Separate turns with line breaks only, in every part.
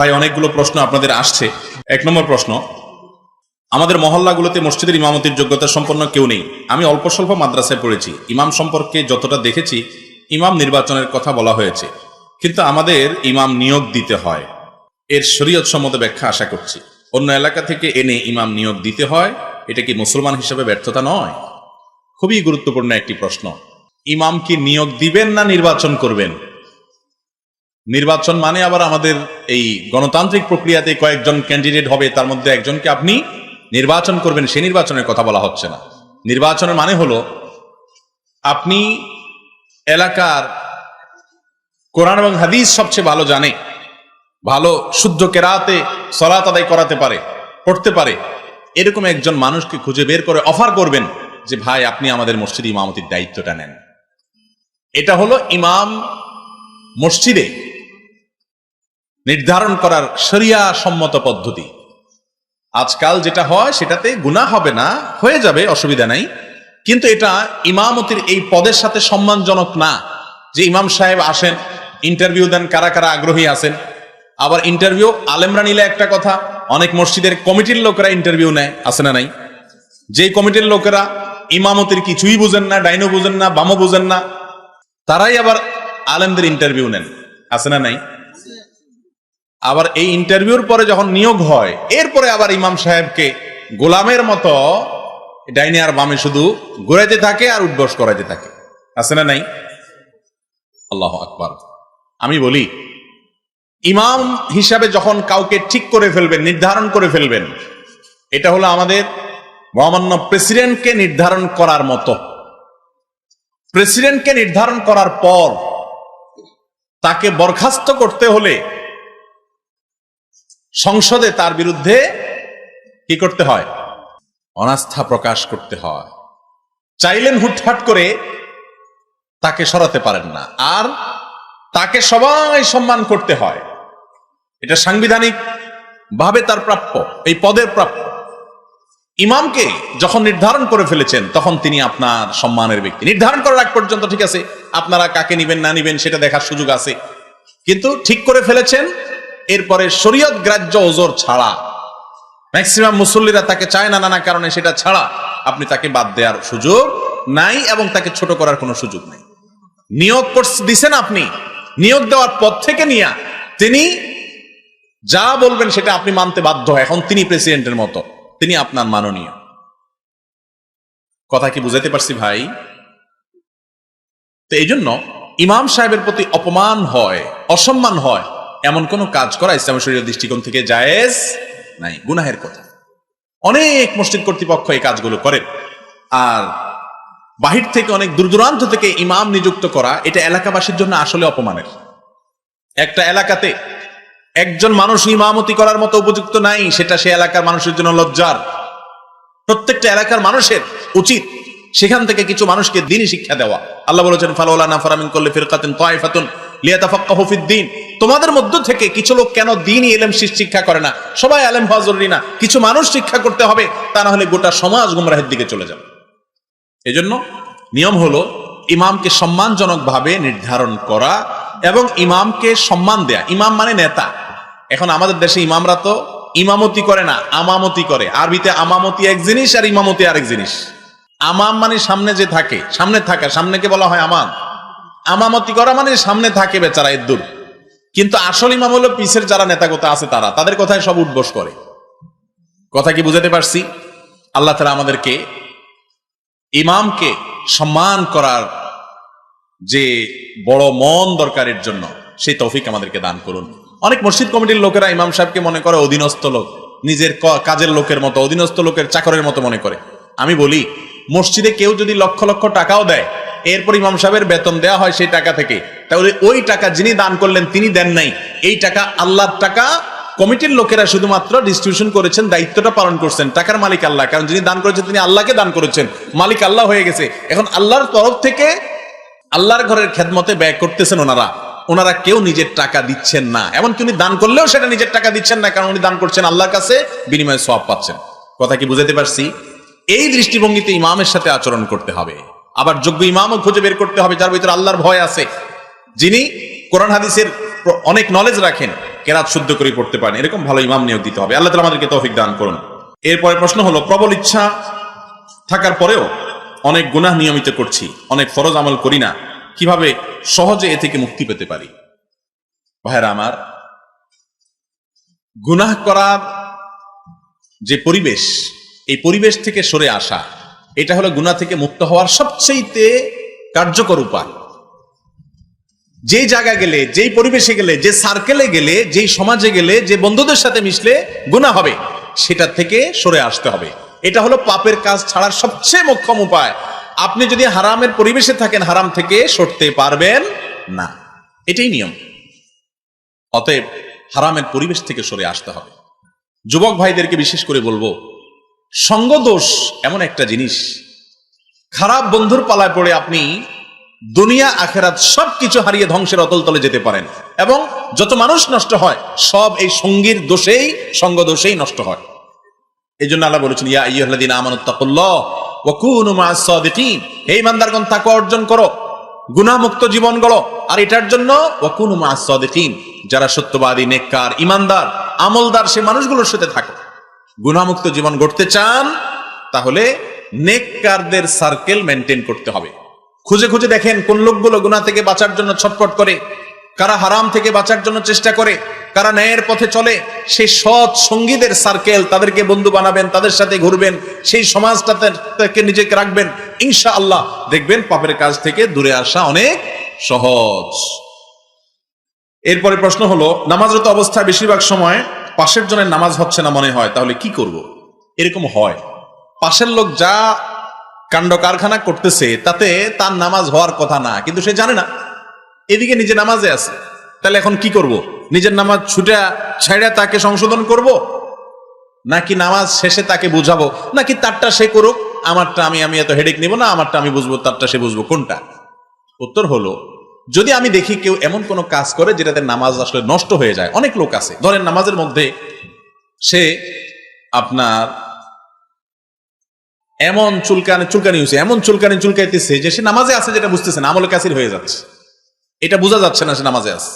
তাই অনেকগুলো প্রশ্ন আপনাদের আসছে। 1 নম্বর প্রশ্ন, আমাদের মহল্লাগুলোতে মসজিদের ইমামতির যোগ্যতা সম্পন্ন কেউ নেই। আমি অল্প স্বল্প মাদ্রাসায় পড়েছি। ইমাম সম্পর্কে যতটা দেখেছি, ইমাম নির্বাচনের কথা বলা হয়েছে, কিন্তু আমাদের ইমাম নিয়োগ দিতে হয়। এর শরীয়ত সম্মত ব্যাখ্যা আশা করছি। অন্য এলাকা থেকে এনে ইমাম নিয়োগ দিতে হয়, এটা কি মুসলমান হিসেবে ব্যর্থতা নয়? খুবই গুরুত্বপূর্ণ একটি প্রশ্ন। ইমাম কি নিয়োগ দিবেন না নির্বাচন করবেন? নির্বাচন মানে আবার আমাদের এই গণতান্ত্রিক প্রক্রিয়াতে কয়েকজন ক্যান্ডিডেট হবে, তার মধ্যে একজনকে আপনি নির্বাচন করবেন, সে নির্বাচনের কথা বলা হচ্ছে না। নির্বাচনের মানে হলো আপনি এলাকার কোরআন এবং হাদিস সবচেয়ে ভালো জানে, ভালো শুদ্ধ কেরাতে সালাত আদায় করাতে পারে, পড়তে পারে, এরকম একজন মানুষকে খুঁজে বের করে অফার করবেন যে ভাই আপনি আমাদের মসজিদে ইমামতির দায়িত্বটা নেন। এটা হলো ইমাম মসজিদে নির্ধারণ করার শরিয়া সম্মত পদ্ধতি। আজকাল যেটা হয় সেটাতে গুনাহ হবে না, হয়ে যাবে, অসুবিধা নাই, কিন্তু এটা ইমামতির এই পদের সাথে সম্মানজনক না যে ইমাম সাহেব আসেন, ইন্টারভিউ দেন, কারা কারা আগ্রহী আছেন। আবার ইন্টারভিউ আলেমরা নিলে একটা কথা, অনেক মসজিদের কমিটির লোকেরা ইন্টারভিউ নেয়, আছে না নাই? যে কমিটির লোকেরা ইমামতির কিছুই বুঝেন না, ডাইনও বুঝেন না, বামও বুঝেন না, তারাই আবার আলেমদের ইন্টারভিউ নেন, আছে না নাই? আবার এই ইন্টারভিউর পরে যখন নিয়োগ হয়, এরপরে আবার ইমাম সাহেবকে গোলামের মতো ডাইনে আর বামে শুধু ঘুরাইতে থাকে আর উঠবস করাইতে থাকে, আছে না নাই? আল্লাহু আকবার। আমি বলি, ইমাম হিসাবে যখন কাউকে ঠিক করে ফেলবেন, নির্ধারণ করে ফেলবেন, এটা হলো আমাদের মহামান্য প্রেসিডেন্টকে নির্ধারণ করার মতো। প্রেসিডেন্টকে নির্ধারণ করার পর তাকে বরখাস্ত করতে হলে সংসদে তার বিরুদ্ধে কি করতে হয়? অনাস্থা প্রকাশ করতে হয়। চাইলেন হুটহাট করে তাকে সরাতে পারেন না, আর তাকে সবাই সম্মান করতে হয়। এটা সাংবিধানিক ভাবে তার প্রাপ্য, এই পদের প্রাপ্য। ইমামকে যখন নির্ধারণ করে ফেলেছেন, তখন তিনি আপনার সম্মানের ব্যক্তি। নির্ধারণ করার আগ পর্যন্ত ঠিক আছে, আপনারা কাকে নিবেন না নিবেন সেটা দেখার সুযোগ আছে, কিন্তু ঠিক করে ফেলেছেন, এরপরে শরীয়ত গ্রাহ্য ওজর ছাড়া, ম্যাক্সিমাম মুসল্লিরা তাকে চায় না নানা কারণে, সেটা ছাড়া আপনি তাকে বাদ দেওয়ার সুযোগ নাই এবং তাকে ছোট করার কোনো সুযোগ নাই। নিয়োগ দিছেন আপনি, নিয়োগ দেওয়ার পর থেকে নিয়ে তিনি যা বলবেন সেটা আপনি মানতে বাধ্য। এখন তিনি প্রেসিডেন্টের মতো, তিনি আপনার মাননীয়। কথা কি বুঝাতে পারছি ভাই? তো এই জন্য ইমাম সাহেবের প্রতি অপমান হয়, অসম্মান হয়, এমন কোন কাজ করা ইসলামী শরীয়তের দৃষ্টিকোণ থেকে জায়েজ নাই, গুনাহের কথা। অনেক মসজিদ কর্তৃপক্ষ এই কাজগুলো করে। আর বাহির থেকে অনেক দূর দূরান্ত থেকে ইমাম নিযুক্ত করা, এটা এলাকাবাসীর জন্য আসলে অপমানের। একটা এলাকাতে একজন মানুষ ইমামতি করার মতো উপযুক্ত নাই, সেটা সে এলাকার মানুষের জন্য লজ্জার। প্রত্যেকটা এলাকার মানুষের উচিত সেখান থেকে কিছু মানুষকে দ্বীনি শিক্ষা দেওয়া। আল্লাহ বলেছেন, ফালাউলা নাফারা মিন কুল্লি ফিরকাতিন তায়ফাতুন লিয়াতাফাক্কাহু ফিদ-দ্বীন। তোমাদের মধ্য থেকে কিছু লোক কেন দ্বীনি ইলম শিক্ষা করে না? সবাই আলেম হওয়া জরুরি না, কিছু মানুষ শিক্ষা করতে হবে, তা না হলে গোটা সমাজ গুমরাহের দিকে চলে যাবে। এজন্য নিয়ম হলো ইমামকে সম্মানজনক ভাবে নির্ধারণ করা এবং ইমামকে সম্মান দেয়া। ইমাম মানে নেতা। এখন আমাদের দেশে ইমামরা তো ইমামতি করে না, আমামতি করে। আরবিতে আমামতি এক জিনিস আর ইমামতি আরেক জিনিস। আমাম মানে সামনে যে থাকে, সামনে থাকা, সামনেকে বলা হয় আমাম। আমামতি করা মানে সামনে থাকে বেচারা এদ্দুর, কিন্তু আসল ইমাম হলো পিছের যারা নেতাগোতা আছে, তারা তাদের কথায় সব উঠবস করে। কথা কি বুঝাতে পারছি? আল্লাহ তাআলা আমাদেরকে ইমামকে সম্মান করার যে বড় মন দরকারের জন্য সেই তৌফিক আমাদেরকে দান করুন। অনেক মসজিদ কমিটির লোকেরা ইমাম সাহেবকে মনে করে অধীনস্থ লোক, নিজের কাজের লোকের মতো, অধীনস্থ লোকের চাকরের মতো মনে করে। আমি বলি, মসজিদে কেউ যদি লক্ষ লক্ষ টাকাও দেয়, এরপর ইমাম সাহেবের বেতন দেওয়া হয় সেই টাকা থেকে, তাহলে ওই টাকা যিনি দান করলেন তিনি দেন নাই। এই টাকা আল্লাহর টাকা, কমিটির লোকেরা শুধুমাত্র ডিস্ট্রিবিউশন করেছেন, দায়িত্বটা পালন করছেন। টাকার মালিক আল্লাহ, কারণ যিনি দান করেছেন তিনি আল্লাহকে দান করেছেন, মালিক আল্লাহ হয়ে গেছে। এখন আল্লাহর তরফ থেকে আল্লাহর ঘরের খেদমতে ব্যয় করতেছেন ওনারা কেউ নিজের টাকা দিচ্ছেন না। এমনকি উনি দান করলেও সেটা নিজের টাকা দিচ্ছেন না, কারণ উনি দান করছেন আল্লাহর কাছে, বিনিময়ে সওয়াব পাচ্ছেন। কথা কি বুঝাতে পারছি? এই দৃষ্টিভঙ্গিতে ইমামের সাথে আচরণ করতে হবে। আবার যোগ্য ইমামও খুঁজে বের করতে হবে যার ভিতরে আল্লাহর ভয় আছে, যিনি কোরআন হাদিসের অনেক নলেজ রাখেন, কেরাত শুদ্ধ করে পড়তে পারেন, এরকম ভালো ইমাম নিয়োগ দিতে হবে। আল্লাহ তাআলা আমাদেরকে তৌফিক দান করুন। এরপরে প্রশ্ন হলো, প্রবল ইচ্ছা থাকার পরেও অনেক গুনাহ নিয়মিত করছি, অনেক ফরজ আমল করি না, কিভাবে সহজে এ থেকে মুক্তি পেতে পারি? ভাইরা আমার, গুনাহ করার যে পরিবেশ, এই পরিবেশ থেকে সরে আসা, এটা হলো গুনাহ থেকে মুক্ত হওয়ার সবচেয়ে কার্যকর উপায়। যেই জায়গা গেলে, যেই পরিবেশে গেলে, যে সার্কেলে গেলে, যেই সমাজে গেলে, যে বন্ধুদের সাথে মিশলে গুনাহ হবে, সেটা থেকে সরে আসতে হবে। এটা হলো পাপের কাজ ছাড়ার সবচেয়ে মোক্ষম উপায়। আপনি যদি হারামের পরিবেশে থাকেন, হারাম থেকে সরতে পারবেন না, এটাই নিয়ম। অতএব হারামের পরিবেশ থেকে সরে আসতে হবে। যুবক ভাইদেরকে বিশেষ করে বলবো, সঙ্গ দোষ এমন একটা জিনিস, খারাপ বন্ধুর পালায় পড়ে আপনি দুনিয়া আখেরাত সবকিছু হারিয়ে ধ্বংসের অতল তলে যেতে পারেন। এবং যত মানুষ নষ্ট হয়, সব এই সঙ্গীর দোষেই, সঙ্গ দোষেই নষ্ট হয়। এই জন্য আল্লাহ বলেছেন, ইয়া আইয়ুহাল্লাযীনা আমানুত্তাকুল্লাহ ওয়া কুনু মা'আস সাদিকিন, হে ঈমানদারগণ তাকওয়া অর্জন করো, গুনাহমুক্ত জীবন গড়ো, আর এটার জন্য ওয়া কুনু মা'আস সাদিকিন, যারা সত্যবাদী, নেককার, ঈমানদার, আমলদার সে মানুষগুলোর সাথে থাকো। গুনাহমুক্ত জীবন গড়তে চান, তাহলে নেককারদের সার্কেল মেনটেন করতে হবে। খুঁজে খুঁজে দেখেন কোন লোকগুলো গুনাহ থেকে বাঁচার জন্য ছটফট করে, কারা হারাম থেকে বাঁচার জন্য চেষ্টা করে, কারা ন্যায়ের পথে চলে। সেই সৎ সঙ্গীদের সার্কেল, তাদেরকে বন্ধু বানাবেন, তাদের সাথে ঘুরবেন, সেই সমাজটাতে নিজেকে রাখবেন। ইনশাআল্লাহ দেখবেন পাপের কাজ থেকে দূরে আসা অনেক সহজ। এরপরে প্রশ্ন হলো, নামাজরত অবস্থায় বেশিরভাগ সময় পাশের জনের নামাজ হচ্ছে না মনে হয়, তাহলে কি করব? এরকম হয়, পাশের লোক যা কাণ্ড কারখানা করতেছে তাতে তার নামাজ হওয়ার কথা না, কিন্তু সে জানে না, এদিকে নিজে নামাজে আছে। তাহলে এখন কি করব? নিজের নামাজ ছাইড়া তাকে সংশোধন করব, নাকি নামাজ শেষে তাকে বুঝাবো, নাকি তারটা সে করুক, আমারটা আমি এত হেডেক নিব না, আমারটা আমি বুঝবো, তারটা সে বুঝবো, কোনটা? উত্তর হলো, যদি আমি দেখি কেউ এমন কোনো কাজ করে যেটাতে নামাজ আসলে নষ্ট হয়ে যায়, অনেক লোক আছে, ধরেন নামাজের মধ্যে সে আপনার এমন চুলকানি হয়েছে, এমন চুলকাইতেছে যে সে নামাজে আছে যেটা বুঝতেছে না, আমলে কাসির হয়ে যাচ্ছে, এটা বোঝা যাচ্ছে না সে নামাজে আছে।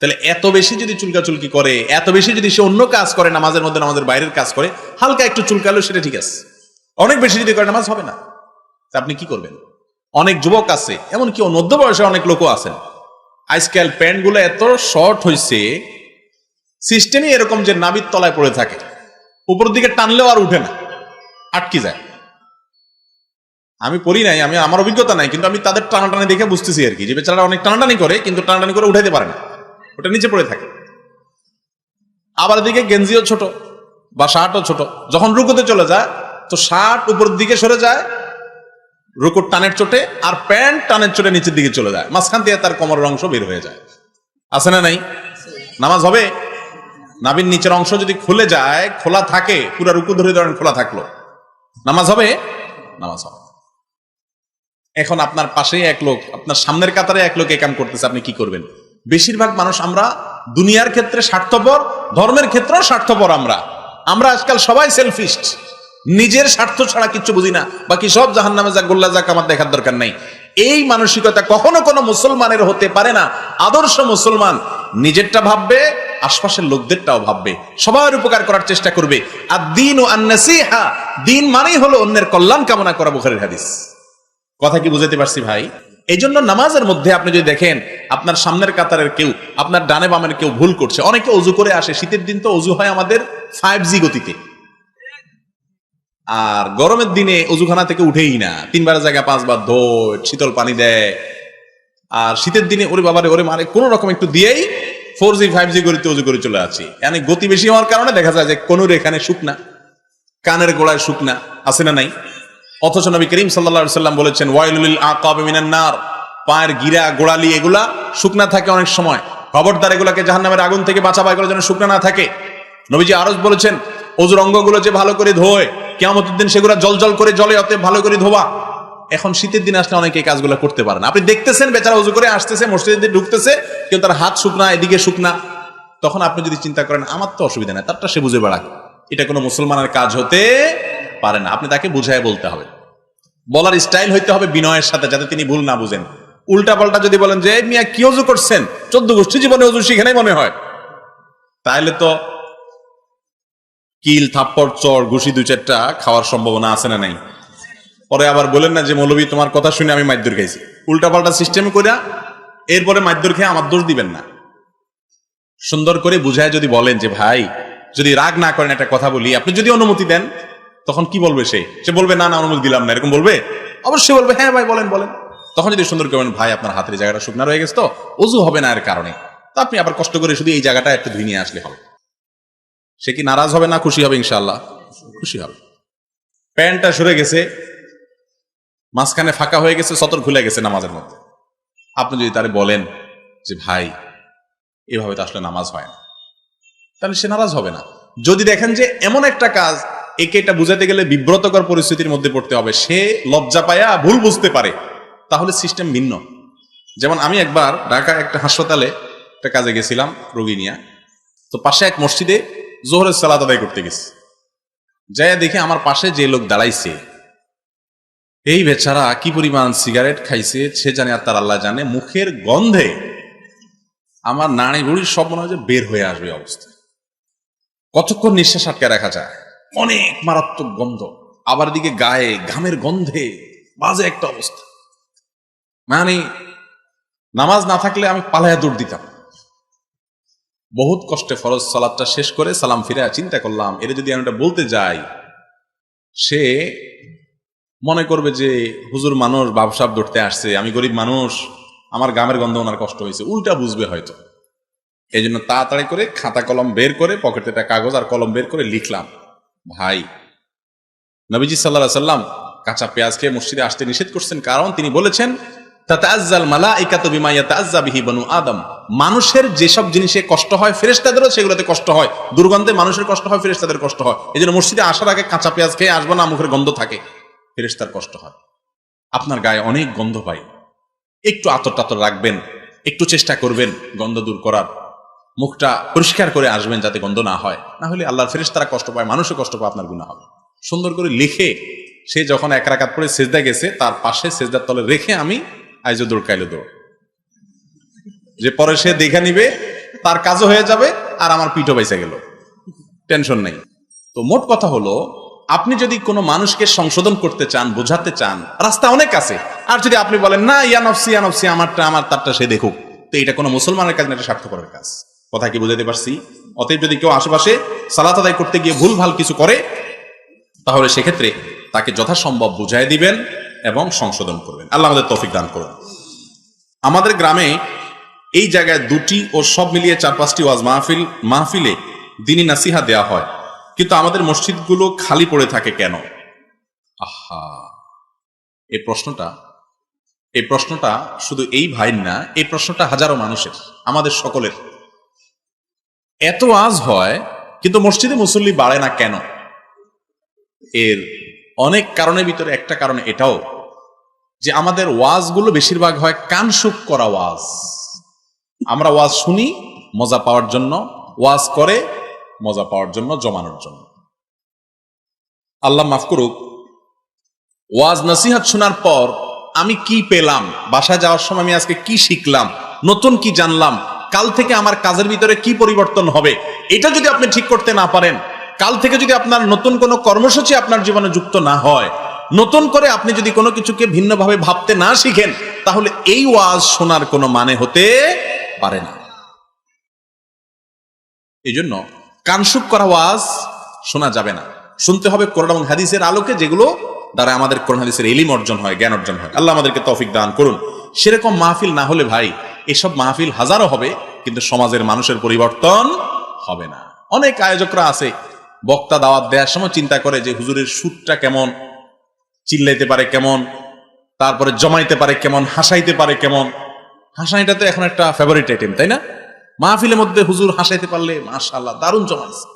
তাহলে এত বেশি যদি চুলকাচুলকি করে, এত বেশি যদি সে অন্য কাজ করে, নামাজের মধ্যে নামাজের বাইরের কাজ করে, হালকা একটু চুলকালো সেটা ঠিক আছে, অনেক বেশি যদি করে নামাজ হবে না। তা আপনি কি করবেন? অনেক যুবক আছে, এমনকি মধ্য বয়সে অনেক লোকও আছেন, আজকাল প্যান্ট গুলো এত শর্ট হয়েছে, সিস্টেমই এরকম যে নাবির তলায় পড়ে থাকে, উপর দিকে টানলেও আর উঠে না, আটকে যায়। আমি পড়ি নাই, আমার অভিজ্ঞতা নাই, কিন্তু আমি তাদের টানাটানি দেখে বুঝতেছি আর কি, যে বেচারা অনেক টানাটানি করে, কিন্তু টানাটানি করে উঠাইতে পারে না, ওটা নিচে পড়ে থাকে। আবার দিকে গেঞ্জিও ছোট বা শার্টও ছোট, যখন রুকুতে চলে যায় তো শার্ট উপর দিকে সরে যায় রুকুর টানের চোটে, আর প্যান্ট টানের চোটে নিচের দিকে চলে যায়, মাঝখান দিয়ে তার কোমরের অংশ বের হয়ে যায়। আছে না নাই? নামাজ হবে? নাভির নিচের অংশ যদি খুলে যায়, খোলা থাকে, পুরো রুকু ধরে ধরেন খোলা থাকলো, নামাজ হবে? নামাজ হবে। এখন আপনার পাশেই এক লোক, আপনার সামনের কাতারে এক লোক এই কাম করতেছে, আপনি কি করবেন? বেশিরভাগ মানুষ আমরা দুনিয়ার ক্ষেত্রে স্বার্থপর, ধর্মের ক্ষেত্রেও স্বার্থপর। আমরা আজকাল সবাই সেলফিস্ট, নিজের স্বার্থ ছাড়া কিচ্ছু বুঝি না, বাকি সব জাহান্নামে যাক, গোল্লা যাক, আমার দেখার দরকার নাই। এই মানসিকতা কখনো কোনো মুসলমানের হতে পারে না। আদর্শ মুসলমান নিজেরটা ভাববে, আশপাশের লোকদেরটাও ভাববে, সবার উপকার করার চেষ্টা করবে। আর দিন ও আন-নাসিহা, দিন মানেই হলো অন্যের কল্যাণ কামনা করা, বুখারীর হাদিস। কথা কি বুঝাতে পারছি ভাই? এই জন্য নামাজের মধ্যে আপনি যদি দেখেন আপনার সামনের কাতারের কেউ, আপনার ডানে বামের কেউ ভুল করছে, অনেকে অজু করে আসে, শীতের দিন তো অজু হয় আমাদের 5G গতিতে, আর গরমের দিনে অজুখানা থেকে উঠেই না, 3 বার জায়গা 5 বার ধোয়, শীতল পানি দেয়। আর শীতের দিনে ওরে বাবারে ওরে মারে, কোন রকম একটু দিয়েই 4G 5G গতিতে অজু করে চলে আসছি। মানে গতি বেশি হওয়ার কারণে দেখা যায় যে কোনুর এখানে শুকনা, কানের গোড়ায় শুকনা, আছে না নাই? অথচ নবী করিম সাল্লাল্লাহু আলাইহি ওয়াসাল্লাম বলেছেন, ওয়াইলুল আকাবি মিনান নার, পায়ের গিরা গোড়ালি এগুলা শুকনা থাকে অনেক সময়, খবরদার এগুলাকে জাহান্নামের আগুন থেকে বাঁচাবা, এগুলো যেন শুকনা না থাকে। নবীজি আরজ বলেছেন, অজুর অঙ্গগুলো যে ভালো করে ধোয়, কিয়ামতের দিন সেগুলো জল করে জলে, অতএব ভালো করে ধোবা। এখন শীতের দিন আসলে অনেকে এই কাজগুলো করতে পারে না। আপনি দেখতেছেন বেচারা অজু করে আসতেছে, মসজিদে ঢুকতেছে, কিন্তু তার হাত শুকনা, এদিকে শুকনা। তখন আপনি যদি চিন্তা করেন আমার তো অসুবিধা নেই, তারটা সে বুঝে বেড়াক, এটা কোনো মুসলমানের কাজ হতে পারে না। আপনি তাকে বুঝায় বলতে হবে, বলার স্টাইল হইতে হবে বিনয়ের সাথে, যাতে তিনি ভুল না বুঝেন। উল্টা পাল্টা যদি বলেন যে মিয়া কি অজু করছেন, 14 গোষ্ঠী জীবনে অজু শিখে নাই মনে হয়, তাইলে তো কিল থাপ্পড় চর ঘুষি দু চারটা খাওয়ার সম্ভাবনা আছে না নাই? পরে আবার বলেন না যে মৌলবী তোমার কথা শুনে আমি মাইদ্দুর খাইছি, উল্টাপাল্টা সিস্টেম করে এরপরে মাইদ্দুর খেয়ে আমার দোষ দিবেন না। সুন্দর করে বুঝায় যদি বলেন যে ভাই যদি রাগ না করেন একটা কথা বলি, আপনি যদি অনুমতি দেন, তখন কি বলবে সে বলবে না না অনুমতি দিলাম না, এরকম বলবে? অবশ্যই বলবে হ্যাঁ ভাই বলেন বলেন। তখন যদি সুন্দর করেন ভাই আপনার হাতের এই জায়গাটা শুকনা রয়ে গেছে তো অজু হবে না এর কারণে, তো আপনি আবার কষ্ট করে শুধু এই জায়গাটা একটু ধুয়ে নিয়ে আসলে হবে। সে কি নারাজ হবে না খুশি হবে? ইনশাআল্লাহ খুশি হবে। প্যান্টটা সরে গেছে, মাঝখানে ফাঁকা হয়ে গেছে, সতর খুলে গেছে নামাজের মধ্যে, আপনি যদি তারে বলেন যে ভাই এভাবে তো আসলে নামাজ হয় না, তাহলে সে নারাজ হবে না। যদি দেখেন যে এমন একটা কাজ একে এটা বুঝাতে গেলে বিব্রতকর পরিস্থিতির মধ্যে পড়তে হবে, সে লজ্জা পায়া ভুল বুঝতে পারে, তাহলে সিস্টেম ভিন্ন। যেমন আমি একবার ঢাকা একটা হাসপাতালে একটা কাজে গেছিলাম রোগী নিয়ে, তো পাশে এক মসজিদে জোহরের সালাত আদায় করতে গেছি, যাই দেখে আমার পাশে যে লোক দাঁড়াইছে এই বেচারা কি পরিমাণ সিগারেট খাইছে সে জানে আর তার আল্লাহ জানে, মুখের গন্ধে আমার নাড়ি বুড়ির সব মনে হয় যে বের হয়ে আসবে অবস্থা। কতক্ষণ নিঃশ্বাস আটকে রাখা যায়, অনেক মারাত্মক গন্ধ, আবার দিকে গায়ে ঘামের গন্ধে বাজে একটা অবস্থা। মানে নামাজ না থাকলে আমি পালায়া দৌড় দিতাম। বহুত কষ্টে ফরজ সালাতটা শেষ করে সালাম ফিরে চিন্তা করলাম এর যদি আমি এটা বলতে যাই, সে মনে করবে যে হুজুর মানুষ বাবসাব ধরতে আসছে, আমি গরিব মানুষ, আমার গামের গন্ধ ওনার কষ্ট হয়েছে, উল্টা বুঝবে হয়তো। এই জন্য তাড়াতাড়ি করে খাতা কলম বের করে পকেটে একটা কাগজ আর কলম বের করে লিখলাম, ভাই নবীজি সাল্লাল্লাহু আলাইহি সাল্লাম কাঁচা পেঁয়াজ খেয়ে মসজিদে আসতে নিষেধ করছেন, কারণ তিনি বলেছেন তাতাআজ্জাল মালাইকাতু বিমা ইয়াতাআজ্জা বিহি বনু আদম, মানুষের যেসব জিনিসে কষ্ট হয় ফেরেশতাদেরও সেগুলোতে কষ্ট হয়, দুর্গন্ধে মানুষের কষ্ট হয় ফেরেশতাদের কষ্ট হয়। এই জন্য মসজিদে আসার আগে কাঁচা পেঁয়াজ খেয়ে আসবো না, মুখের গন্ধ থাকে, ফেরেশতার কষ্ট হয়। আপনার গায়ে অনেক গন্ধ পাই, একটু আতর টাতর রাখবেন, একটু চেষ্টা করবেন গন্ধ দূর করার, মুখটা পরিষ্কার করে আসবেন যাতে গন্ধ না হয়, না হলে আল্লাহর ফেরেশতারা কষ্ট পায়, মানুষও কষ্ট পায়, আপনার গুনাহ হবে। সুন্দর করে লিখে সে যখন এক রাকাত পরে সেজদা গেছে তার পাশে সেজদার তলে রেখে আমি আইজো দৌড় কাইলো দৌড়, যে পরে সে দেখে নিবে, তার কাজও হয়ে যাবে আর আমার পিঠও বাইসে গেল, টেনশন নেই। তো মোট কথা হলো, আপনি যদি কোনো মানুষকে সংশোধন করতে চান, বোঝাতে চান, রাস্তা অনেক আছে। আর যদি আপনি বলেন না ইয়া নফসি আমারটা আমার তারটা সে দেখুক, তো এটা কোনো মুসলমানের কাজ না, এটা স্বার্থপরের কাজ। কথা কি বুঝাতে পারছি? অতএব যদি কেউ আশেপাশে সালাত আদায় করতে গিয়ে ভুল ভাল কিছু করে, তাহলে সেক্ষেত্রে তাকে যথাসম্ভব বুঝাই দিবেন এবং সংশোধন করবেন। আল্লাহ আমাদের তৌফিক দান করুন। আমাদের গ্রামে এই জায়গায় 2টি ও সব মিলিয়ে 4-5টি ওয়াজ মাহফিলে দ্বীনি নাসিহা দেয়া হয়, কিন্তু আমাদের মসজিদগুলো খালি পড়ে থাকে কেন? আহা, এই প্রশ্নটা শুধু এই ভাই না, এই প্রশ্নটা হাজারো মানুষের, আমাদের সকলের। এত ওয়াজ হয় কিন্তু মসজিদে মুসল্লি বাড়ে না কেন? এর অনেক কারণের ভিতরে একটা কারণ এটাও যে আমাদের ওয়াজগুলো বেশিরভাগ হয় কানসুক করা ওয়াজ। আমরা ওয়াজ শুনি মজা পাওয়ার জন্য, ওয়াজ করে মজা পাওয়ার জন্য, জমানোর জন্য। আল্লাহ মাফ করুক, ওয়াজ নসিহত শোনার পর আমি কি পেলাম, বাসায় যাওয়ার সময় আমি আজকে কি শিখলাম, নতুন কি জানলাম, কাল থেকে আমার কাজের ভিতরে কি পরিবর্তন হবে, এটা যদি আপনি ঠিক করতে না পারেন, কাল থেকে যদি আপনার নতুন কোনো কর্মসূচি আপনার জীবনে যুক্ত না হয়, নতুন করে আপনি যদি কোনো কিছুকে ভিন্নভাবে ভাবতে না শিখেন, তাহলে এই ওয়াজ শোনার কোনো মানে হতে পারে না। এই জন্য কানসুক করা ওয়াজ শোনা যাবে না, শুনতে হবে কোরআন এবং হাদিসের আলোকে, যেগুলো দ্বারা আমাদের কোরআন হাদিসের ইলম অর্জন হয়, জ্ঞান অর্জন হয়। আল্লাহ আমাদেরকে তৌফিক দান করুন। সেরকম মাহফিল না হলে ভাই, এসব মাহফিল হাজারো হবে কিন্তু সমাজের মানুষের পরিবর্তন হবে না। অনেক আয়োজকরা আছে, বক্তা দাওয়াত দেওয়ার সময় চিন্তা করে যে হুজুরের সুরটা কেমন, চিল্লাইতে পারে কেমন, তারপরে জমাইতে পারে কেমন, হাসাইতে পারে কেমন। হাসাইটা তো এখন একটা ফেভারিট আইটেম, তাই না? মাহফিলের মধ্যে হুজুর হাসাইতে পারলে মাশাআল্লাহ দারুণ জমাইছে,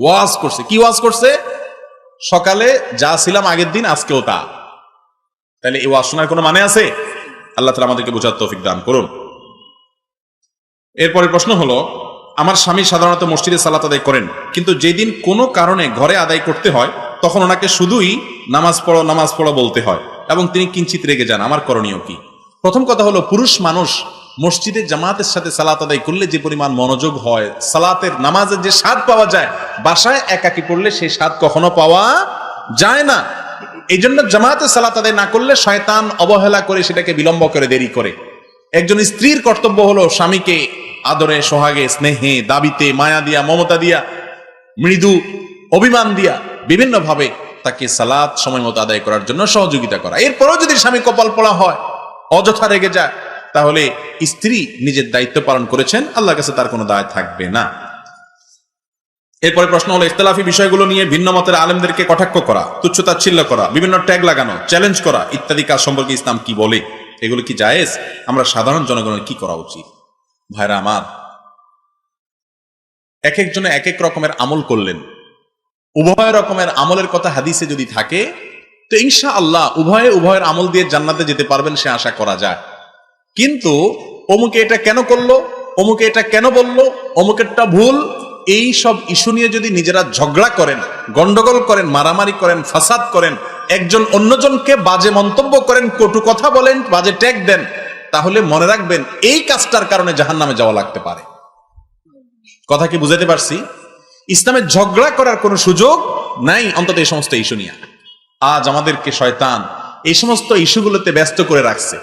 ওয়াজ করছে। কি ওয়াজ করছে? সকালে যা ছিলাম আগের দিন আজকেও তা। তাহলে এই ওয়াজ শোনার কোনো মানে আছে? আল্লাহ তাআলা আমাদেরকে বোঝার তৌফিক দান করুন। এরপরে প্রশ্ন হলো, আমার স্বামী সাধারণত মসজিদে সালাত আদায় করেন, কিন্তু যেদিন কোনো কারণে ঘরে আদায় করতে হয় তখন ওনাকে শুধুই নামাজ পড়ো বলতে হয় এবং তিনি কিঞ্চিত রেগে যান, আমার করণীয় কি? প্রথম কথা হলো, পুরুষ মানুষ মসজিদে জামাতের সাথে সালাত আদায় করলে যে পরিমাণ মনোযোগ হয়, সালাতের নামাজের যে স্বাদ পাওয়া যায়, বাসায় একাকি পড়লে সেই স্বাদ কখনো পাওয়া যায় না। এই জন্য জামাতে সালাত আদায় না করলে শয়তান অবহেলা করে সেটাকে বিলম্ব করে, দেরি করে। একজন স্ত্রীর কর্তব্য হলো স্বামীকে আদরে, সোহাগে, স্নেহে, দাবিতে, মায়া দিয়া, মমতা দিয়া, মৃদু অভিমান দিয়া বিভিন্ন ভাবে তাকে সালাত সময় মতো আদায় করার জন্য সহযোগিতা করা। এরপরেও যদি স্বামী কপাল পোড়া হয়, অযথা রেগে যায়, তাহলে স্ত্রী নিজের দায়িত্ব পালন করেছেন, আল্লাহর কাছে তার কোনো দায় থাকবে না। এরপরে প্রশ্ন হলো, ইখতিলাফি বিষয়গুলো নিয়ে ভিন্ন মতের আলেমদেরকে কটাক্ষ করা, তুচ্ছতাচ্ছিল্য করা, বিভিন্ন ট্যাগ লাগানো, চ্যালেঞ্জ করা ইত্যাদি কাজ সম্পর্কে ইসলাম কি বলে? এগুলো কি জায়েজ? আমরা সাধারণ জনগণের কি করা উচিত? ভাইরা আমার, এক একজনে এক এক রকমের আমল করলেন। উভয় রকমের আমলের কথা হাদিসে যদি থাকে তো ইনশাআল্লাহ উভয়ের আমল দিয়ে জান্নাতে যেতে পারবেন, সে আশা করা যায়। কিন্তু অমুকে এটা কেন করলো, অমুকে এটা কেন বললো, অমুকেরটা ভুল, এই সব ইস্যু নিয়ে যদি নিজেরা ঝগড়া করেন, গন্ডগোল করেন, মারামারি করেন, ফাসাদ করেন, একজন অন্যজনকে বাজে মন্তব্য করেন, কটু কথা বলেন, বাজে ট্যাগ দেন, তাহলে মনে রাখবেন এই কাজটার কারণে জাহান্নামে যাওয়া লাগতে পারে। কথা কি বুঝাতে পারছি? ইসলামে ঝগড়া করার কোনো সুযোগ নাই, অন্তত এই সমস্ত ইস্যু নিয়ে। আজ আমাদেরকে শয়তান এই সমস্ত ইস্যুগুলোতে ব্যস্ত করে রাখছে।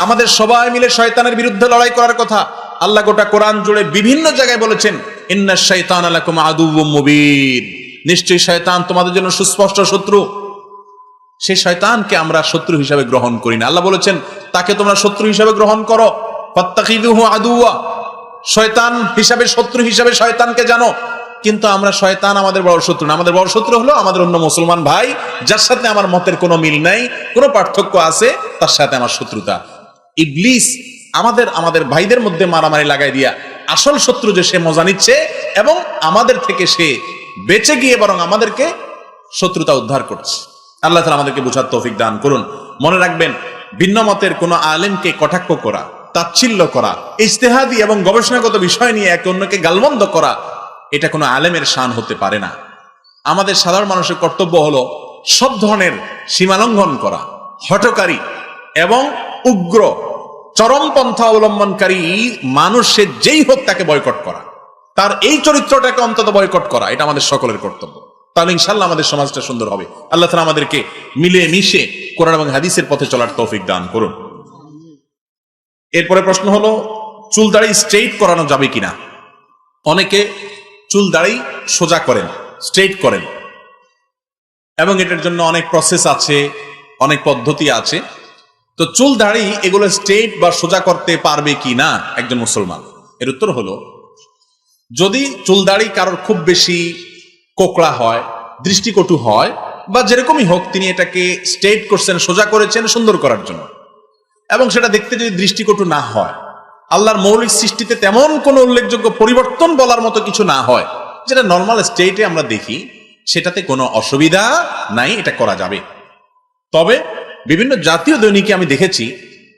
আমাদের সবাই মিলে শয়তানের বিরুদ্ধে লড়াই করার কথা। আল্লাহ গোটা কোরআন জুড়ে বিভিন্ন জায়গায় বলেছেন, ইন্নাশ শাইতানা লাকুম আদুউম মুবিন, নিশ্চয়ই শয়তান তোমাদের জন্য সুস্পষ্ট শত্রু। সেই শয়তানকে আমরা শত্রু হিসাবে গ্রহণ করি না। আল্লাহ বলেছেন তাকে তোমরা শত্রু হিসাবে গ্রহণ করো, ফাত্তাখিযুহু আদুওয়া, শয়তান হিসাবে, শত্রু হিসাবে শয়তানকে জানো। কিন্তু আমরা শয়তান আমাদের বড় শত্রু না। আমাদের বড় শত্রু হলো আমাদের অন্য মুসলমান ভাই, যার সাথে আমার মতের কোনো মিল নাই, কোনো পার্থক্য আছে, তার সাথে আমার শত্রুতা। ইবলিস আমাদের ভাইদের মধ্যে মারামারি লাগাই দিয়া আসল শত্রু যে সে মজা নিচ্ছে, এবং আমাদের থেকে সে বেঁচে গিয়ে বরং আমাদেরকে শত্রুতা উদ্ধার করছে। আল্লাহ তাআলা আমাদেরকে বুঝার তৌফিক দান করুন। মনে রাখবেন, ভিন্ন মতের কোনো আলেমকে কটাক্ষ করা, তাচ্ছিল্য করা, ইজতিহাদি এবং গবেষণাগত বিষয় নিয়ে একে অন্যকে গালমন্দ করা, এটা কোনো আলেমের শান হতে পারে না। আমাদের সাধারণ মানুষের কর্তব্য হলো সব ধরনের সীমালঙ্ঘন করা, হঠকারী এবং উগ্র চরমপন্থা অবলম্বনকারী মানুষের যেই হোক তাকে বয়কট করা, তার এই চরিত্রটাকে অন্তত বয়কট করা, এটা আমাদের সকলের কর্তব্য। তাহলে ইনশাআল্লাহ আমাদের সমাজটা সুন্দর হবে। আল্লাহ তাআলা আমাদেরকে মিলে মিশে কোরআন এবং হাদিসের পথে চলার তৌফিক দান করুন। এরপরে প্রশ্ন হলো, চুল দাড়ি স্ট্রেইট করানো যাবে কিনা? অনেকে চুল দাড়ি সোজা করেন, স্ট্রেইট করেন, এবং এটার জন্য অনেক প্রসেস আছে, অনেক পদ্ধতি আছে। তো চুল দাড়ি এগুলো স্ট্রেইট বা সোজা করতে পারবে কি না একজন মুসলমান? এর উত্তর হলো, যদি চুল দাড়ি কারোর খুব বেশি কোকড়া হয়, দৃষ্টিকটু হয়, বা যেরকমই হোক, তিনি এটাকে স্ট্রেইট করছেন, সোজা করেছেন সুন্দর করার জন্য, এবং সেটা দেখতে যদি দৃষ্টিকটু না হয়, আল্লাহর মৌলিক সৃষ্টিতে তেমন কোনো উল্লেখযোগ্য পরিবর্তন বলার মতো কিছু না হয়, যেটা নর্মাল স্ট্রেইটে আমরা দেখি, সেটাতে কোনো অসুবিধা নাই, এটা করা যাবে। তবে বিভিন্ন জাতীয় দৈনিকে আমি দেখেছি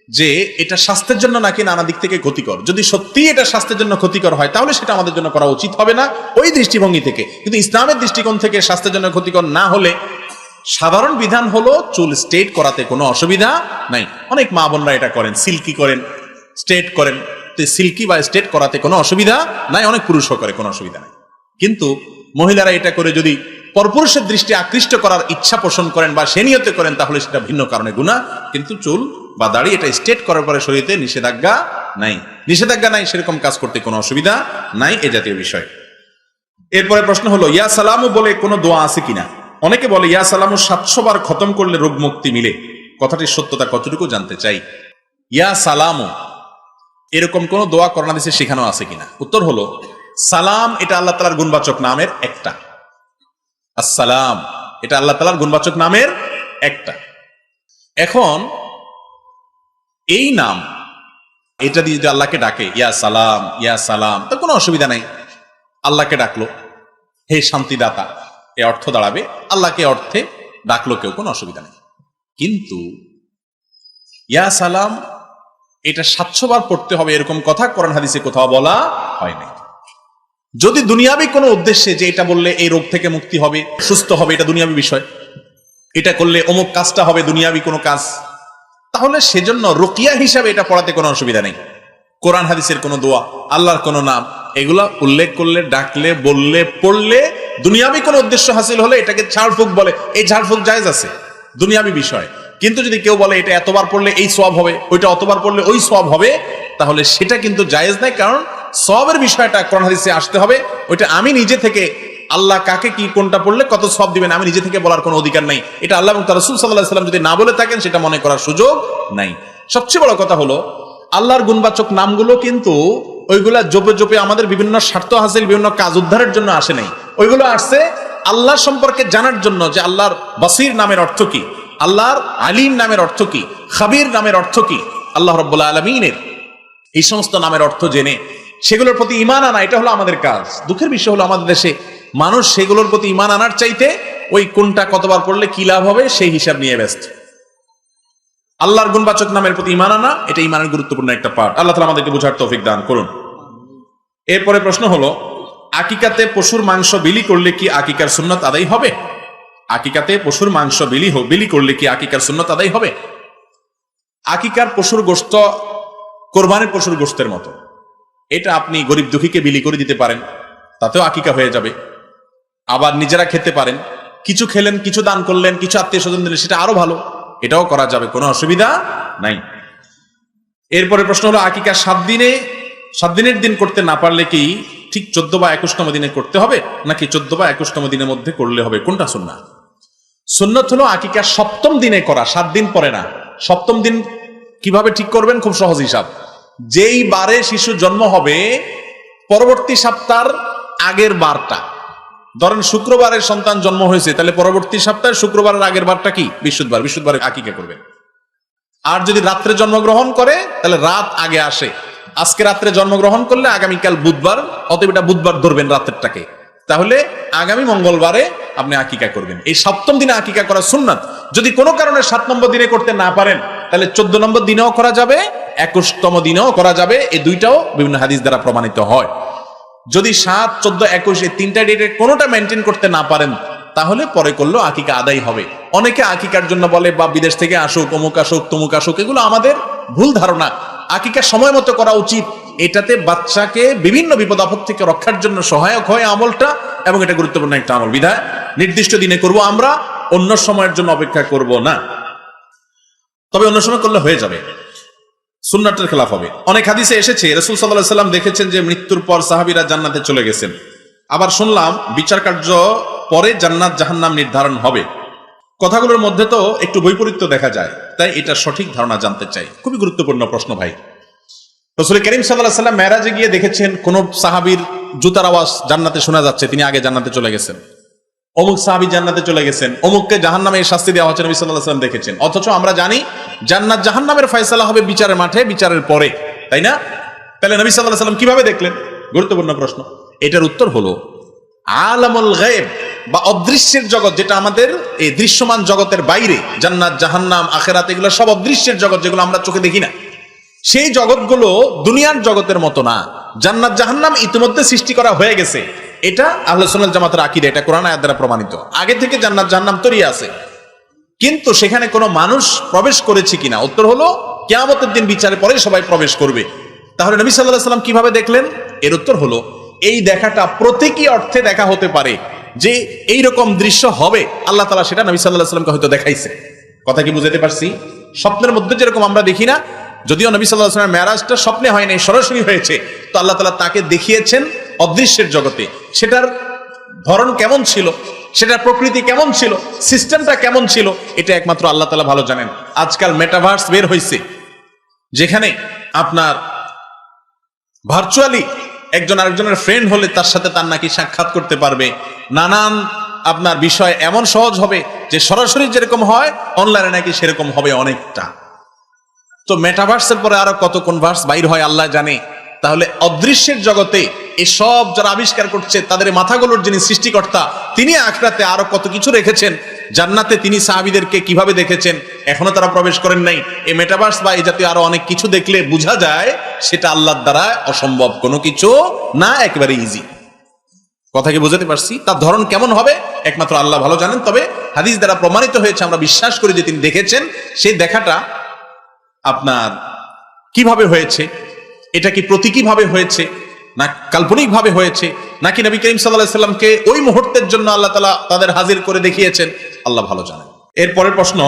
যে এটা স্বাস্থ্যের জন্য নাকি নানা দিক থেকে ক্ষতিকর। যদি সত্যি এটা স্বাস্থ্যের জন্য ক্ষতিকর হয়, তাহলে সেটা আমাদের জন্য করা উচিত হবে না ওই দৃষ্টিভঙ্গি থেকে। কিন্তু ইসলামের দৃষ্টিকোণ থেকে স্বাস্থ্যের জন্য ক্ষতিকর না হলে সাধারণ বিধান হলো চুল স্ট্রেট করাতে কোনো অসুবিধা নাই। অনেক মা বোনরা এটা করেন, সিল্কি করেন, স্ট্রেট করেন, তো সিল্কি বা স্ট্রেট করাতে কোনো অসুবিধা নাই, অনেক পুরুষও করে, কোনো অসুবিধা নাই। কিন্তু মহিলারা এটা করে যদি পরপুরুষের দৃষ্টি আকৃষ্ট করার ইচ্ছা পোষণ করেন বা সে নিয়তে করেন, তাহলে সেটা ভিন্ন কারণে গুনাহ। কিন্তু চুল বা দাড়ি এটা স্ট্রেট করার পরে শরীরে নিষেধাজ্ঞা নাই, সেরকম কাজ করতে কোনো অসুবিধা নাই, এ জাতীয় বিষয়। এরপরে প্রশ্ন হলো, ইয়া সালামু বলে কোনো দোয়া আছে কিনা? অনেকে বলে ইয়া সালামু 700 বার খতম করলে রোগ মুক্তি মিলে, কথাটির সত্যতা কতটুকু জানতে চাই। ইয়া সালামু এরকম কোন দোয়া কোরআন হাদিসে শেখানো আছে কিনা? উত্তর হলো, সালাম এটা আল্লাহ তাআলার গুণবাচক নামের একটা। আসসালাম এটা আল্লাহ তাআলার গুণবাচক নামের একটা। এখন এই নাম এটা দিয়ে যদি আল্লাহকে ডাকে, ইয়া সালাম, তো কোনো অসুবিধা নাই। আল্লাহকে ডাকলো হে শান্তিদাতা, এ অর্থ দাঁড়াবে, আল্লাহকে অর্থে ডাকলো কেউ, কোনো অসুবিধা নেই। কিন্তু ইয়া সালাম এটা 700 বার পড়তে হবে এরকম কথা কোরআন হাদিসে কোথাও বলা হয় নাই। যদি দুনিয়াবি কোনো উদ্দেশ্যে, যে এটা বললে এই রোগ থেকে মুক্তি হবে, সুস্থ হবে, এটা দুনিয়াবি বিষয়, এটা করলে অমুক কাজটা হবে, দুনিয়াবি কোনো কাজ, তাহলে সেজন্য রুকিয়া হিসাবে এটা পড়াতে কোনো অসুবিধা নেই। কোরআন হাদিসের কোনো দোয়া, আল্লাহর কোনো নাম, এগুলা উল্লেখ করলে, ডাকলে, বললে, পড়লে দুনিয়াবি কোনো উদ্দেশ্য হাসিল হলে এটাকে ঝাড়ফুঁক বলে। এই ঝাড়ফুঁক জায়েজ আছে দুনিয়াবি বিষয়। কিন্তু যদি কেউ বলে এটা এতবার পড়লে এই সওয়াব হবে, ওইটা অতবার পড়লে ওই সওয়াব হবে, তাহলে সেটা কিন্তু জায়েজ নাই। কারণ সওয়াবের বিষয়টা কোরআন হাদিসে আসতে হবে। ওইটা আমি নিজে থেকে আল্লাহ কাকে কি কোনটা পড়লে কত সওয়াব দিবেন আমি নিজে থেকে বলার কোনো অধিকার নাই। এটা আল্লাহ এবং তার রাসূল সাল্লাল্লাহু আলাইহি ওয়াসাল্লাম যদি না বলে থাকেন সেটা মনে করার সুযোগ নাই। সবচেয়ে বড় কথা হলো আল্লাহর গুণবাচক নামগুলো কিন্তু ওইগুলা জপে জপে আমাদের বিভিন্ন স্বার্থ হাসিল, বিভিন্ন কাজ উদ্ধারের জন্য আসে নাই। ওইগুলো আসছে আল্লাহ সম্পর্কে জানার জন্য, যে আল্লাহর বাসির নামের অর্থ কি, আল্লাহর আলিম নামের অর্থ কি, খাবির নামের অর্থ কি, আল্লাহ রাব্বুল আলামিনের এই সমস্ত নামের অর্থ জেনে সেগুলোর প্রতি ঈমান আনা, এটা হলো আমাদের কাজ। দুঃখের বিষয় হলো আমাদের দেশে মানুষ সেগুলোর প্রতি ঈমান আনার চাইতে ওই কোনটা কতবার পড়লে কি লাভ হবে সেই হিসাব নিয়ে ব্যস্ত। আল্লাহর গুণবাচক নামের প্রতি ঈমান আনা এটা ঈমানের গুরুত্বপূর্ণ একটা পার্ট। আল্লাহ তাআলা আমাদেরকে বোঝার তৌফিক দান করুন। এরপরে প্রশ্ন হলো, আকিকাতে পশুর মাংস বিলি করলে কি আকিকার সুন্নত আদায় হবে? আকিকাতে পশুর মাংস বিলি করলে কি আকিকার সুন্নত আদায় হবে? আকিকার পশুর গোশত কোরবানির পশুর গোশতের মতো। এটা আপনি গরিব দুঃখীকে বিলি করে দিতে পারেন, তাতেও আকিকা হয়ে যাবে। আবার নিজেরা খেতে পারেন, কিছু খেলেন, কিছু দান করলেন, কিছু আত্মীয় স্বজন দিলেন, সেটা আরো ভালো, এটাও করা যাবে, কোনো অসুবিধা নাই। এরপরে প্রশ্ন হলো, আকিকা 7 দিনের দিন করতে না পারলে কি ঠিক 14 বা 21তম দিনে করতে হবে, নাকি 14 বা 21তম দিনের মধ্যে করলে হবে? কোনটা সুন্নাহ? সুন্নাত হলো আকিকা 7ম দিনে করা, 7 দিন পরে না। 7ম দিন কিভাবে ঠিক করবেন? খুব সহজ হিসাব। যেই বারে শিশু জন্ম হবে পরবর্তী সপ্তাহের আগের বারটা, ধরেন শুক্রবারের সন্তান জন্ম হয়েছে, তাহলে পরবর্তী সপ্তাহের শুক্রবারের আগের বারটা কি? বৃহস্পতিবার, বৃহস্পতিবারে আকিকা করবেন। আর যদি রাত্রে জন্মগ্রহণ করে তাহলে রাত আগে আসে, আজকে রাত্রে জন্মগ্রহণ করলে আগামীকাল বুধবার, অতএব এটা বুধবার ধরবেন রাতেরটাকে, তাহলে আগামী মঙ্গলবারে আপনি আকিকা করবেন। এই 7ম দিনে আকিকা করা সুন্নাত। যদি কোনো কারণে 7 নম্বর দিনে করতে না পারেন তাহলে 14 নম্বর দিনেও করা যাবে, 21তম দিনেও করা যাবে। এই দুইটাও বিভিন্ন হাদিস দ্বারা প্রমাণিত হয়। যদি 7, 14, 21 এই 3টা ডেটে কোনোটা মেনটেন করতে না পারেন তাহলে পরে করলেও আকিকা আদায় হবে। অনেকে আকিকার জন্য বলে বা বিদেশ থেকে আসুক, অমুক আসুক, তমুক আসুক, এগুলো আমাদের ভুল ধারণা। আকিকা সময় মতো করা উচিত। এটাতে বাচ্চাকে বিভিন্ন বিপদ আপদ থেকে রক্ষার জন্য সহায়ক হয় আমলটা, এবং এটা গুরুত্বপূর্ণ একটা আমল। বিধায় নির্দিষ্ট দিনে করব আমরা, অন্য সময়ের জন্য অপেক্ষা করব না। তবে অন্য সময় করলে হয়ে যাবে, সুন্নাতের খেলাফ হবে। অনেক হাদিসে এসেছে রাসূল সাল্লাল্লাহু আলাইহি ওয়াসাল্লাম দেখেছেন যে মৃত্যুর পর সাহাবীরা জান্নাতে চলে গেছেন। আবার শুনলাম বিচার কার্য পরে জান্নাত জাহান্নাম নির্ধারণ হবে। কথাগুলোর মধ্যে তো একটু বৈপরীত্য দেখা যায়, তাই এটা সঠিক ধারণা জানতে চাই। খুবই গুরুত্বপূর্ণ প্রশ্ন ভাই। রাসূল করিম সাল্লাল্লাহু আলাইহি ওয়াসাল্লাম মেরাজে গিয়ে দেখেছেন কোন সাহাবীর জুতার আওয়াজ জান্নাতে শোনা যাচ্ছে, তিনি আগে জান্নাতে চলে গেছেন। অমুক সাহাবী জান্নাতে চলে গেছেন, অমুককে জাহান্নামে শাস্তি দেওয়া হচ্ছে, নবী সাল্লাল্লাহু আলাইহি ওয়াসাল্লাম দেখেছেন। অথচ আমরা জানি জান্নাত জাহান্নামের ফয়সালা হবে বিচারের মাঠে, বিচারের পরে, তাই না? তাহলে নবী সাল্লাল্লাহু আলাইহি ওয়াসাল্লাম কিভাবে দেখলেন? গুরুত্বপূর্ণ প্রশ্ন। এটার উত্তর হলো আলামুল গায়ব বা অদৃশ্যের জগৎ, যেটা আমাদের এই দৃশ্যমান জগতের বাইরে, জান্নাত জাহান্নাম আখিরাত, এগুলো সব অদৃশ্যের জগৎ, যেগুলো আমরা চোখে দেখি না। সেই জগৎগুলো দুনিয়ার জগতের মতো না। জান্নাত জাহান্নাম ইতিমধ্যে সৃষ্টি করা হয়ে গেছে, এটা আহলে সুন্নাত জামাতের আকীদা, এটা কোরআন আয়াত দ্বারা প্রমাণিত। আগে থেকে জান্নাত জাহান্নাম তৈরি আছে, কিন্তু সেখানে কোনো মানুষ প্রবেশ করেছে কিনা? উত্তর হলো কিয়ামতের দিন বিচারের পরে সবাই প্রবেশ করবে। তাহলে নবী সাল্লাল্লাহু আলাইহি ওয়াসাল্লাম কিভাবে দেখলেন? এর উত্তর হলো এই দেখাটা প্রতীকী অর্থে দেখা হতে পারে, যে এই রকম দৃশ্য হবে, আল্লাহ তাআলা সেটা নবী সাল্লাল্লাহু আলাইহি ওয়াসাল্লামকে হয়তো দেখাইছে। কথা কি বুঝাতে পারছি? স্বপ্নের মধ্যে যেরকম আমরা দেখি না, যদিও নবী সাল্লাল্লাহু আলাইহি ওয়াসাল্লামের মেরাজটা স্বপ্নে হয় নাই, সরাসরি হয়েছে, তো আল্লাহ তাআলা তাকে দেখিয়েছেন অদৃশ্যের জগতে। সেটার ধরন কেমন ছিল, সেটার প্রকৃতি কেমন ছিল, সিস্টেমটা কেমন ছিল, এটা একমাত্র আল্লাহ তাআলা ভালো জানেন। আজকাল মেটাভার্স বের হয়েছে, যেখানে আপনার ভার্চুয়ালি একজন আরেকজনের ফ্রেন্ড হলে তার সাথে তার নাকি সাক্ষাৎ করতে পারবে। নানান আপনার বিষয় এমন সহজ হবে যে সরাসরি যেরকম হয় অনলাইনে নাকি সেরকম হবে অনেকটা। তো মেটাভার্সের পরে আরো কত কনভার্স বাইর হয় আল্লাহ জানে। তাহলে অদৃশ্যের জগতে এসব যারা আবিষ্কার করছে, তাদের মাথাগুলোর যিনি সৃষ্টিকর্তা, তিনি আখিরাতে আরো কত কিছু রেখেছেন। জান্নাতে তিনি সাহাবীদেরকে কিভাবে দেখেছেন, এখনো তারা প্রবেশ করেন নাই। এই মেটাভার্স বা এই জাতীয় আরো অনেক কিছু দেখলে বোঝা যায় সেটা আল্লাহর দ্বারা অসম্ভব কোনো কিছু না, একেবারে ইজি। কথা কি বুঝাতে পারছি? তার ধরন কেমন হবে একমাত্র আল্লাহ ভালো জানেন। তবে হাদিস দ্বারা প্রমাণিত হয়েছে, আমরা বিশ্বাস করি যে তিনি দেখেছেন। সেই দেখাটা আপনার কিভাবে হয়েছে এটা কি প্রতীকীভাবে হয়েছে না কাল্পনিকভাবে হয়েছে, নাকি নবী করিম সাল্লাল্লাহু আলাইহি সাল্লামকে ওই মুহূর্তের জন্য আল্লাহ তাআলা তাদের হাজির করে দেখিয়েছেন, আল্লাহ ভালো জানেন। এর পরের প্রশ্ন,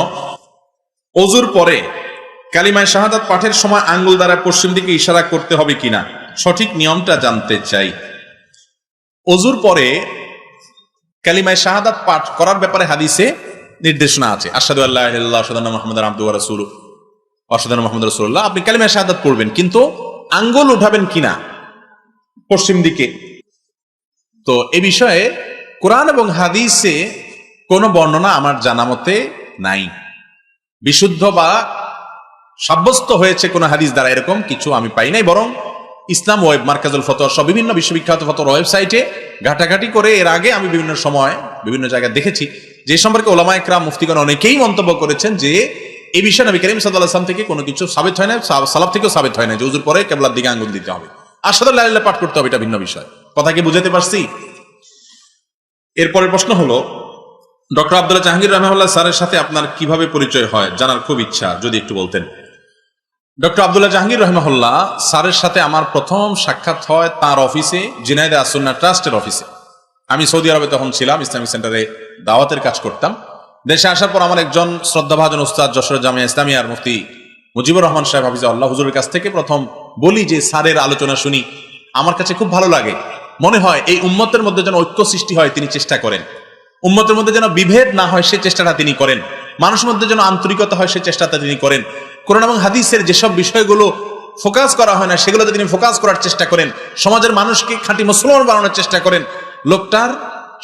ওযুর পরে কালিমায়ে শাহাদাত পাঠের সময় আঙ্গুল দ্বারা পশ্চিম দিকে ইশারা করতে হবে কিনা, সঠিক নিয়মটা জানতে চাই। ওযুর পরে কালিমায়ে শাহাদাত পাঠ করার ব্যাপারে হাদিসে নির্দেশনা আছে, আশহাদু আল্লা ইলাহা ইল্লাল্লাহ আশহাদু আন্না মুহাম্মাদান আবদুহু ওয়া রাসূলুহু আশহাদু আন্না মুহাম্মাদার রাসূলুল্লাহ। আপনি কালিমায়ে শাহাদাত পড়বেন, কিন্তু আঙ্গুল উঠাবেন কিনা পশ্চিম দিকে, তো এ বিষয়ে কোরআন এবং হাদিসে কোনো বর্ণনা আমার জানা মতে নাই। বিশুদ্ধ বা সাব্যস্ত হয়েছে কোন হাদিস দ্বারা এরকম কিছু আমি পাই নাই, বরং ইসলাম ওয়েব, মার্কাজুল ফতোয়া সব বিভিন্ন বিশ্ববিখ্যাত ফতোয়ার ওয়েবসাইটে ঘাটাঘাটি করে এর আগে আমি বিভিন্ন সময় বিভিন্ন জায়গায় দেখেছি যে সম্পর্কে উলামায়ে কেরাম মুফতিগণ অনেকেই মন্তব্য করেছেন যে এই বিষয়ে নবী করিম সাল্লাল্লাহু আলাইহি ওয়াসাল্লাম থেকে কোনো কিছু সাবিত হয় না, সালাফ থেকেও সাবিত হয় না যে ওযুর পরে কিবলার দিকে আঙ্গুল দিতে হবে, আশহাদু আল্লা ইলাহা ইল্লাল্লাহ পাঠ করতে হবে, এটা ভিন্ন বিষয়। কথা কি বুঝাতে পারছি? এরপরের প্রশ্ন হলো, ডক্টর আব্দুল্লাহ জাহাঙ্গীর রাহমাহুল্লাহ স্যারের সাথে আপনার কিভাবে পরিচয় হয় জানার খুব ইচ্ছা, যদি একটু বলতেন। ডক্টর আব্দুল্লাহ জাহাঙ্গীর রাহমাহুল্লাহ স্যারের সাথে আমার প্রথম সাক্ষাৎ হয় তার অফিসে, জিনাইদে আসুন্নাহ ট্রাস্টের অফিসে। আমি সৌদি আরবে তখন ছিলাম, ইসলামিক সেন্টারে দাওয়াতের কাজ করতাম। দেশে আসার পর আমার একজন শ্রদ্ধাভাজন উস্তাদ যশোর জামিয়া ইসলামিয়ার মুফতি মুজিবুর রহমান সাহেব হাফিজাহুল্লাহ হুজুরের কাছ থেকে প্রথম বলি যে স্যারের আলোচনা শুনি, আমার কাছে খুব ভালো লাগে, মনে হয় এই উম্মতের মধ্যে যেন ঐক্য সৃষ্টি হয় তিনি চেষ্টা করেন, উম্মতের মধ্যে যেন বিভেদ না হয় সে চেষ্টাটা তিনি করেন, মানুষের মধ্যে যেন আন্তরিকতা হয় সে চেষ্টাটা তিনি করেন, কোরআন এবং হাদিসের যেসব বিষয়গুলো ফোকাস করা হয় না সেগুলোতে তিনি ফোকাস করার চেষ্টা করেন, সমাজের মানুষকে খাঁটি মুসলমান বানানোর চেষ্টা করেন। লোকটার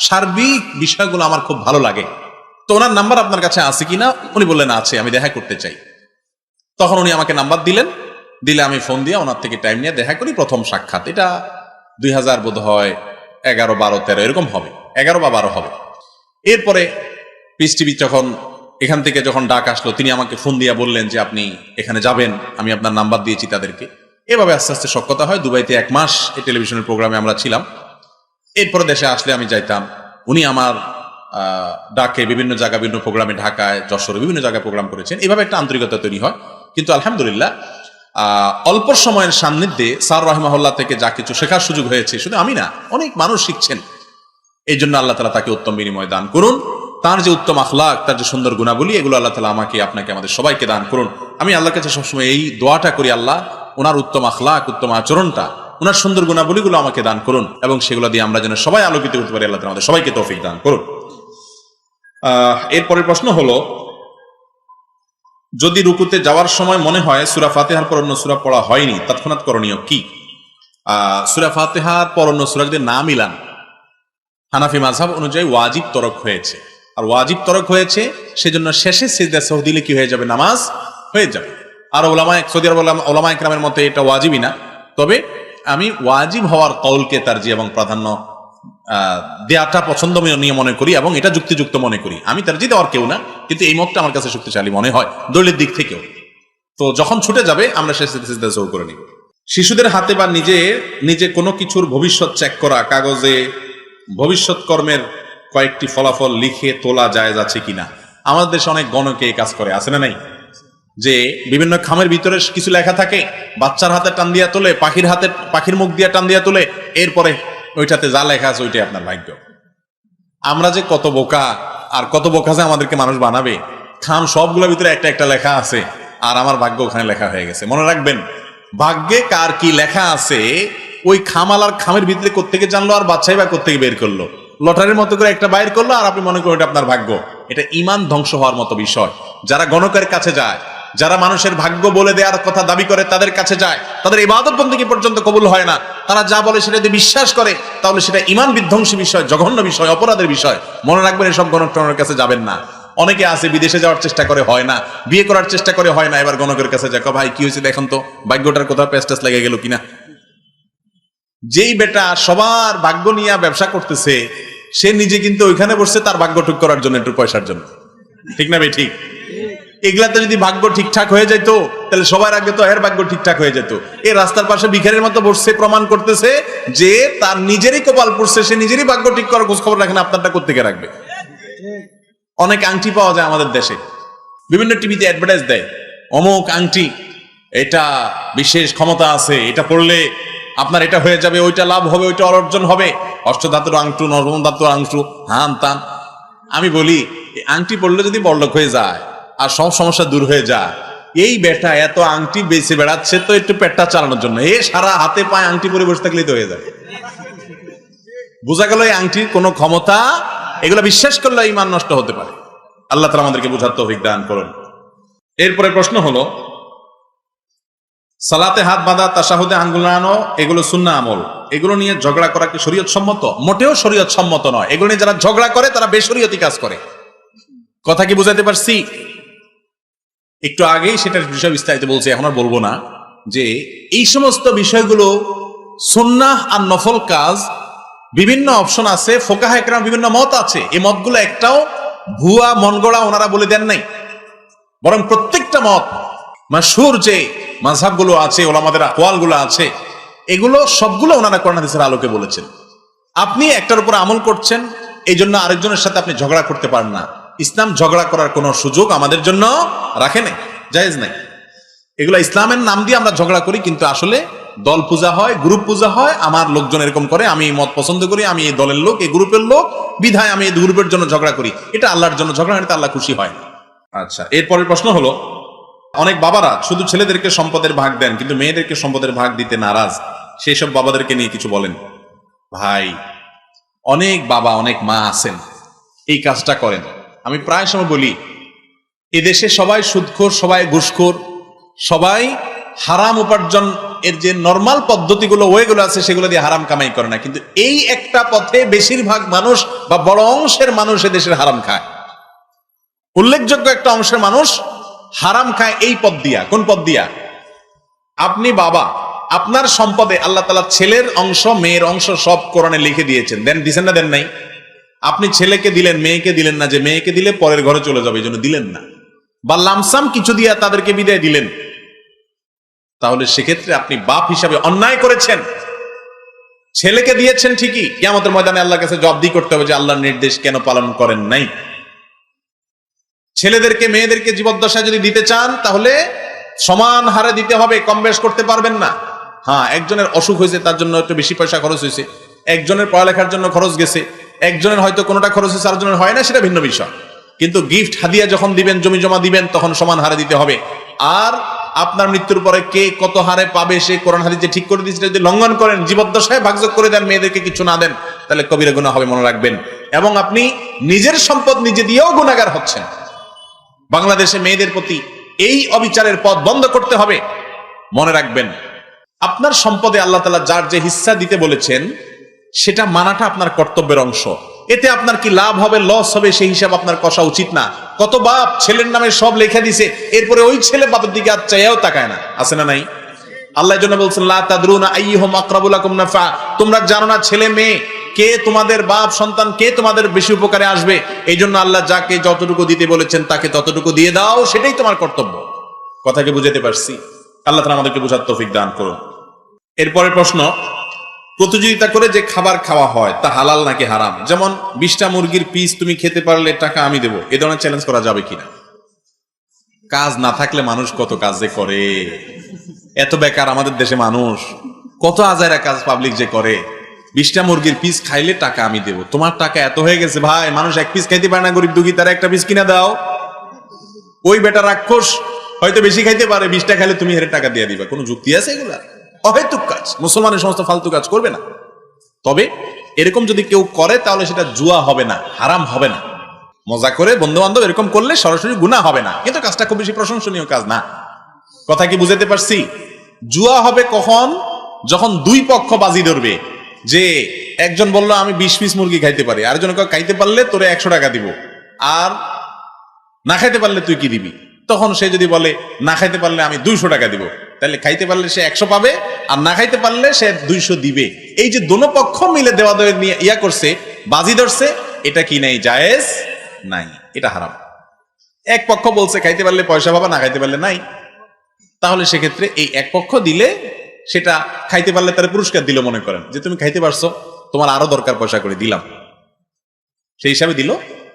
সার্বিক বিষয়গুলো আমার খুব ভালো লাগে। তো ওনার নাম্বার আপনার কাছে আছে কিনা? উনি বললেন আছে, আমি দেখা করতে চাই। তখন উনি আমাকে নাম্বার দিলেন, দিলে আমি ফোন দিয়ে ওনার থেকে টাইম নিয়ে দেখা করি। প্রথম সাক্ষাৎ এটা 2000 বোধ হয় 11, 12, 13 এরকম হবে, 11 বা 12 হবে। এরপরে পিস টিভি যখন এখান থেকে যখন ডাক আসলো, তিনি আমাকে ফোন দিয়ে বললেন যে আপনি এখানে যাবেন, আমি আপনার নাম্বার দিয়েছি তাদেরকে। এভাবে আস্তে আস্তে সখ্যতা হয়। দুবাইতে 1 মাস এই টেলিভিশনের প্রোগ্রামে আমরা ছিলাম। এরপরে দেশে আসলে আমি যাইতাম, উনি আমার ডাকে বিভিন্ন জায়গায় বিভিন্ন প্রোগ্রামে, ঢাকায়, যশোরে বিভিন্ন জায়গায় প্রোগ্রাম করেছেন। এইভাবে একটা আন্তরিকতা তৈরি হয়। কিন্তু আলহামদুলিল্লাহ অল্প সময়ের সান্নিধ্যে স্যার রাহিমাহুল্লাহ থেকে যা কিছু শেখার সুযোগ হয়েছে, শুধু আমি না, অনেক মানুষ শিখছেন। এই জন্য আল্লাহ তাআলা তাকে উত্তম বিনিময় দান করুন। তার যে উত্তম আখলাক, তার যে সুন্দর গুণাবলী, এগুলো আল্লাহ তাআলা আমাকে, আপনাকে, আমাদের সবাইকে দান করুন। আমি আল্লাহর কাছে সবসময় এই দোয়াটা করি, আল্লাহ ওনার উত্তম আখলাক, উত্তম আচরণটা, ওনার সুন্দর গুণাবলীগুলো আমাকে দান করুন, এবং সেগুলো দিয়ে আমরা যেন সবাই আলোকিত করতে পারি। আল্লাহ তাআলা আমাদের সবাইকে তৌফিক দান করুন। এরপরের প্রশ্ন হলো, যদি রুকুতে যাওয়ার সময় মনে হয় সূরা ফাতিহার পর অন্য সূরা পড়া হয়নি, তৎক্ষণাৎ করণীয় কি? সূরা ফাতিহার পর অন্য সূরা যদি না মিলান, হানাফি মাযহাব অনুযায়ী ওয়াজিব তরক হয়েছে। আর ওয়াজিব তরক হয়েছে সেজন্য শেষে সিজদা সাহু দিলে কি হয়ে যাবে? নামাজ হয়ে যাবে। আর সৌদি আরব উলামায়ে কেরামের মতে এটা ওয়াজিবই না। তবে আমি ওয়াজিব হওয়ার কওলকে তারজিহ এবং প্রাধান্য দেয়াটা পছন্দনীয় মনে করি, এবং এটা যুক্তিযুক্ত মনে করি। আমি তারজিহ দেওয়ার কেউ না, কিন্তু এই মতটা আমার কাছে শক্তিশালী মনে হয় দলিলের দিক থেকেও। তো যখন ছুটে যাবে আমরা শেষে সিজদা সাহু করে নিব। শিশুদের হাতে বা নিজে কোনো কিছুর ভবিষ্যৎ চেক করা, কাগজে ভবিষ্যৎ কর্মের কয়েকটি ফলাফল লিখে তোলা জায়েজ আছে কিনা? আমাদের দেশে অনেক গণকে এই কাজ করে, আছে না নাই? যে বিভিন্ন খামের ভিতরে কিছু লেখা থাকে, বাচ্চার হাতে টান দিয়া তোলে, পাখির মুখ দিয়া টান দিয়া তোলে, এরপরে ওইটাতে যা লেখা আছে ওইটাই আপনার ভাগ্য। আমরা যে কত বোকা, আর কত বোকা যে আমাদেরকে মানুষ বানাবে। খাম সবগুলোর ভিতরে একটা একটা লেখা আছে, আর আমার ভাগ্য ওখানে লেখা হয়ে গেছে। মনে রাখবেন, ভাগ্যে কার কি লেখা আছে ওই খামালার খামের ভিতরে কোত্থেকে জানলো, আর বাচ্চাই বা কোত্থেকে বের করলো, লটারির মতো করে একটা বাইর করলো, আর আপনি মনে করেন এটা আপনার ভাগ্য। এটা ঈমান ধ্বংস হওয়ার মতো বিষয়। যারা গণকের কাছে যায়, যারা মানুষের ভাগ্য বলে দেওয়ার কথা দাবি করে, তাদের কাছে যায়, তাদের ইবাদত বন্দেগী পর্যন্ত কবুল হয় না। তারা যা বলে সেটা যদি বিশ্বাস করে, তাহলে সেটা ঈমান বিধ্বংসী বিষয়, জঘন্য বিষয়, অপরাধের বিষয়। মনে রাখবেন, এসব গণক টনকের কাছে যাবেন না। অনেকে আছে বিদেশে যাওয়ার চেষ্টা করে, হয় না, বিয়ে করার চেষ্টা করে, হয় না, এবার গণকের কাছে যায়, ভাই কি হয়েছে দেখুন তো, ভাগ্যটার কোথাও পেস্টাস লেগে গেল কিনা। যেই বেটা সবার ভাগ্য নিয়ে ব্যবসা করতেছে, সে নিজে কিন্তু ওইখানে বসছে তার ভাগ্য ঠিক করার জন্য, একটু পয়সার জন্য। ঠিক না ভাই? ঠিক। এগুলাতে যদি ভাগ্য ঠিকঠাক হয়ে যেত, তাহলে সবার আগে তো এর ভাগ্য ঠিকঠাক হয়ে যেত। এই রাস্তার পাশে ভিখারির মতো বসছে, প্রমাণ করতেছে যে তার নিজেরই কপাল পড়ছে, সে নিজেরই ভাগ্য ঠিক করার খোঁজ খবর রাখেন, আপনারটা কোত্থেকে রাখবে? অনেক আংটি পাওয়া যায় আমাদের দেশে, বিভিন্ন টিভিতে অ্যাডভার্টাইজ দেয়, অমুক আংটি এটা বিশেষ ক্ষমতা আছে, এটা পড়লে আপনার এটা হয়ে যাবে, ওইটা লাভ হবে, ওইটা অর্জন হবে, অষ্টধাতুর আংটু, নবম ধাতুর আংটু, হান তান। আমি বলি আংটি পড়লে যদি বড়লোক হয়ে যায় আর সব সমস্যা দূর হয়ে যায়, এই বেটা এত আংটি বেঁচে বেড়াচ্ছে তো একটু পেটটা চালানোর জন্য, এ সারা হাতে পায়ে আংটি পরে বসে থাকলেই তো হয়ে যাবে। বোঝা গেল এই আংটির কোনো ক্ষমতা, এগুলো বিশ্বাস করলে ঈমান নষ্ট হতে পারে। আল্লাহ তাআলা আমাদেরকে বুঝার তৌফিক দান করুন। এরপরে প্রশ্ন হলো, সালাতে হাত বাঁধা, তাশাহুদে আঙ্গুল নাড়ানো, এগুলো সুন্নাহ আমল, এগুলো নিয়ে ঝগড়া করা কি শরীয়ত সম্মত? মোটেও শরীয়ত সম্মত নয়। এগুলো নিয়ে যারা ঝগড়া করে তারা বেশরীয়তি কাজ করে। কথা কি বুঝাতে পারছি? একটু আগেই সেটার বিষয় বিস্তারিত বলছি, এখন আর বলবো না। যে এই সমস্ত বিষয়গুলো সুন্নাহ আর নফল কাজ, বিভিন্ন অপশন আছে, ফোকাহ একরাম বিভিন্ন মত আছে। এই মতগুলো একটাও ভুয়া মন গড়া ওনারা বলে দেন নাই, বরং প্রত্যেকটা মত মাশহুর যে মাযহাবগুলো আছে, ওলামাদের আকওয়ালগুলো আছে, এগুলো সবগুলো ওনারা কোরআন হাদিসের আলোকে বলেছেন। আপনি একটার উপর আমল করছেন, এই জন্য আরেকজনের সাথে আপনি ঝগড়া করতে পারেন না। ইসলাম ঝগড়া করার কোনো সুযোগ আমাদের জন্য রাখে নাই, জায়েজ নাই। এগুলো ইসলামের নাম দিয়ে আমরা ঝগড়া করি, কিন্তু আসলে দল পূজা হয়, গ্রুপ পূজা হয়। আমার লোকজন এরকম করে, আমি এই মত পছন্দ করি, আমি এই দলের লোক, এই গ্রুপের লোক, বিধায় আমি এই গ্রুপের জন্য ঝগড়া করি। এটা আল্লাহর জন্য ঝগড়া, এটা আল্লাহ খুশি হয়। আচ্ছা, এরপরের প্রশ্ন হলো, অনেক বাবারা শুধু ছেলেদেরকে সম্পদের ভাগ দেন কিন্তু মেয়েদেরকে সম্পদের ভাগ দিতে নারাজ, সেই সব বাবাদেরকে নিয়ে কিছু বলেন। ভাই, অনেক বাবা অনেক মা আছেন এই কাজটা করেন। আমি প্রায় সময় বলি, এদেশে সবাই সুদখোর, সবাই ঘুষখোর, সবাই হারাম উপার্জন এর যে নর্মাল পদ্ধতিগুলো, ওয়েগুলো আছে, সেগুলো দিয়ে হারাম কামাই করে না। কিন্তু এই একটা পথে বেশিরভাগ মানুষ বা বড় অংশের মানুষ এদেশের হারাম খায়। উল্লেখযোগ্য একটা অংশের মানুষ হারাম খায় এই পথ দিয়া। কোন পথ দিয়া? আপনি বাবা, আপনার সম্পদে আল্লাহ তাআলা ছেলের অংশ, মেয়ের অংশ সব কোরআনে লিখে দিয়েছেন। দিছেন না? দেন নাই? আপনি ছেলেকে দিলেন, মেয়েকে দিলেন না, যে মেয়েকে দিলে পরের ঘরে চলে যাবে এই জন্য দিলেন না, বা লামসাম কিছু দিয়া তাদেরকে বিদায় দিলেন। তাহলে সেক্ষেত্রে আপনি বাপ হিসাবে অন্যায় করেছেন। ছেলেকে দিয়েছেন ঠিকই, কিয়ামতের ময়দানে আল্লাহর কাছে জবাবদিহি করতে হবে যে আল্লাহর নির্দেশ কেন পালন করেন নাই। ছেলেদেরকে মেয়েদেরকে জীবদ্দশায় যদি দিতে চান তাহলে সমান হারে দিতে হবে, কম বেশ করতে পারবেন না। হ্যাঁ, একজনের অসুখ হয়েছে তার জন্য একটু বেশি পয়সা খরচ হয়েছে, একজনের পড়ালেখার জন্য খরচ গেছে, একজনের হয়তো কোনোটা খরচ হয়েছে, আরেকজনের হয় না, সেটা ভিন্ন বিষয়। কিন্তু গিফট হাদিয়া যখন দিবেন, জমি জমা দিবেন, তখন সমান হারে দিতে হবে। আর আপনার মৃত্যুর পরে কে কত হারে পাবে সে কোরআন হাদিস যে ঠিক করে দিয়েছে, যদি লঙ্ঘন করেন, জীবদ্দশায় ভাগযোগ করে দেন, মেয়েদেরকে কিছু না দেন, তাহলে কবিরা গুনাহ হবে, মনে রাখবেন। এবং আপনি নিজের সম্পদ নিজে দিয়েও গুনাহগার হচ্ছেন। বাংলাদেশে মেয়েদের প্রতি এই অবিচারের পথ বন্ধ করতে হবে। মনে রাখবেন, আপনার সম্পদে আল্লাহ তাআলা যার যে হিস্সা দিতে বলেছেন সেটা মানাটা আপনার কর্তব্যের অংশ। এতে আপনার কি লাভ হবে, লস হবে, সেই হিসাব আপনার কষা উচিত না। কত বাপ ছেলের নামে সব লেখা দিছে, এরপরে ওই ছেলে বাপের দিকে আর চাইয়াও তাকায় না, আছে না নাই? আল্লাহ জন্য বলছেন, লা তাদরুনা আইয়ুহুম আকরাবু লাকুম নাফা, তোমরা জানো না ছেলে মেয়ে কে তোমাদের বাপ সন্তান, কে তোমাদের বেশি উপকারে আসবে। এই জন্য আল্লাহ যাকে যতটুকু দিতে বলেছেন তাকে ততটুকু দিয়ে দাও, সেটাই তোমার কর্তব্য। কথাকে বুঝাতে পারছি? আল্লাহ তাআলা আমাদেরকে বুঝার তৌফিক দান করুন। এরপরের প্রশ্ন, প্রতিযোগিতা করে যে খাবার খাওয়া হয় তা হালাল নাকি হারাম? যেমন 20টা মুরগির পিস তুমি খেতে পারলে টাকা আমি দেবো, এ ধরনের চ্যালেঞ্জ করা যাবে কিনা? কাজ না থাকলে মানুষ কত কাজ যে করে, এত বেকার আমাদের দেশে মানুষ, কত আজাইরা কাজ পাবলিক যে করে। 20টা মুরগির পিস খাইলে টাকা আমি দেবো, তোমার টাকা এত হয়ে গেছে ভাই, মানুষ এক পিস খাইতে পারে না, গরিব দুঃখী, তারা একটা পিস কিনা দাও। ওই বেটা রাক্ষস হয়তো বেশি খাইতে পারে, 20টা খাইলে তুমি হেরে টাকা দিয়ে দিবা, কোনো যুক্তি আছে? এগুলা অহেতুক কাজ। মুসলমানের সমস্ত ফালতু কাজ করবে না। তবে এরকম যদি কেউ করে তাহলে সেটা জুয়া হবে না, হারাম হবে না। মজা করে বন্ধু বান্ধব এরকম করলে সরাসরি গুনাহ হবে না, কিন্তু কাজটা খুব বেশি প্রশংসনীয় কাজ না। কথা কি বুঝাতে পারছি? জুয়া হবে কখন? যখন দুই পক্ষ বাজি ধরবে, যে একজন বললো আমি 20 পিস মুরগি খাইতে পারি, আরেকজন খাইতে পারলে তোরে 100 টাকা দিব, আর না খাইতে পারলে তুই কি দিবি? তখন সে যদি বলে না খাইতে পারলে আমি 200 টাকা দিব, তাহলে খাইতে পারলে সে 100 পাবে, আর না খাইতে পারলে সে 200 দিবে। এই যে দোনো পক্ষ মিলে দেওয়া দেওয়া নিয়ে ইয়া করছে, বাজি ধরছে, এটা কি নাই? জায়েজ নাই, এটা হারাম। এক পক্ষ বলছে খাইতে পারলে পয়সা পাবা, না খাইতে পারলে নাই, তাহলে সেক্ষেত্রে এই এক পক্ষ দিলে সেটা খাইতে পারলে তার পুরস্কার দিল, মনে করেন যে তুমি খাইতে পারছো, তোমার আরো দরকার, পয়সা করে দিলাম, সেই হিসাবে দিল,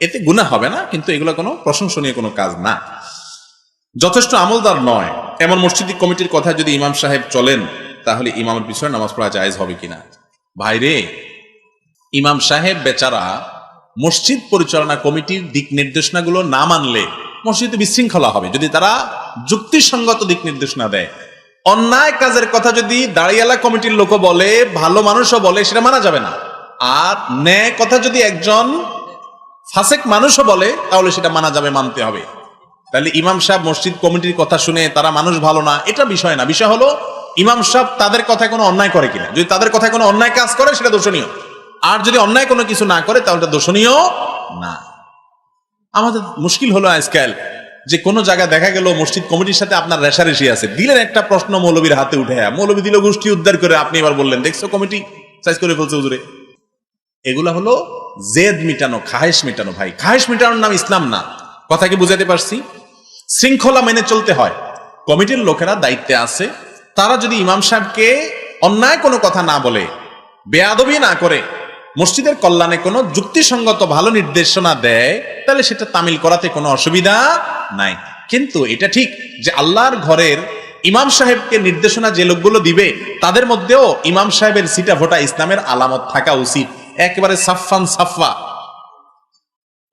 এতে গুনাহ হবে না। কিন্তু এগুলো কোনো প্রশংসনীয় কোনো কাজ না, যথেষ্ট আমলদার নয়। এমন মসজিদ কমিটির কথা যদি ইমাম সাহেব চলেন তাহলে ইমামের পিছনে নামাজ পড়া জায়েজ হবে কিনা? ভাইরে, ইমাম সাহেব বেচারা মসজিদ পরিচালনা কমিটির দিক নির্দেশনাগুলো না মানলে মসজিদে বিশৃঙ্খলা হবে। যদি তারা যুক্তিসঙ্গত দিক নির্দেশনা দেয়, অন্যায় কাজের কথা যদি দাঁড়িয়ালা কমিটির লোক বলে, ভালো মানুষও বলে, সেটা মানা যাবে না। আর ন্যায় কথা যদি একজন ফাসেক মানুষও বলে তাহলে সেটা মানা যাবে, মানতে হবে। তাহলে ইমাম সাহেব মসজিদ কমিটির কথা শুনে তারা মানুষ ভালো না, এটা বিষয় না। বিষয় হলো ইমাম সাহেব তাদের কথায় কোনো অন্যায় করে কিনা। যদি তাদের কথায় কোনো অন্যায় কাজ করে সেটা দোষণীয়, আর যদি অন্যায় কোনো কিছু না করে তাহলে দোষণীয় না। আমাদের মুশকিল হলো আজকাল যে কোনো জায়গায় দেখা গেল মসজিদ কমিটির সাথে আপনার রেশারেশি আছে, দিলেন একটা প্রশ্ন মৌলবীর হাতে উঠে, মৌলবী দিল গোষ্ঠী উদ্ধার করে, আপনি এবার বললেন দেখছো কমিটি সাইজ করে ফেলছে হুজুরে। এগুলা হলো জেদ মিটানো, খাহেশ মিটানো। ভাই, খাহেশ মিটানোর নাম ইসলাম না। কথা কি বুঝাতে পারছি? শৃঙ্খলা মেনে চলতে হয়। কমিটির লোকেরা দায়িত্বে আছে, তারা যদি ইমাম সাহেবকে অন্যায় কোনো কথা না বলে, বেয়াদবি না করে, মসজিদের কল্যাণে কোনো যুক্তিসঙ্গত ভালো নির্দেশনা দেয়, তাহলে সেটা তামিল করাতে কোনো অসুবিধা নাই। কিন্তু এটা ঠিক যে আল্লাহর ঘরের ইমাম সাহেবকে নির্দেশনা যে লোকগুলো দিবে তাদের মধ্যেও ইমাম সাহেবের সিটা ভোটা ইসলামের আলামত থাকা উচিত। একেবারে সাফান সাফা,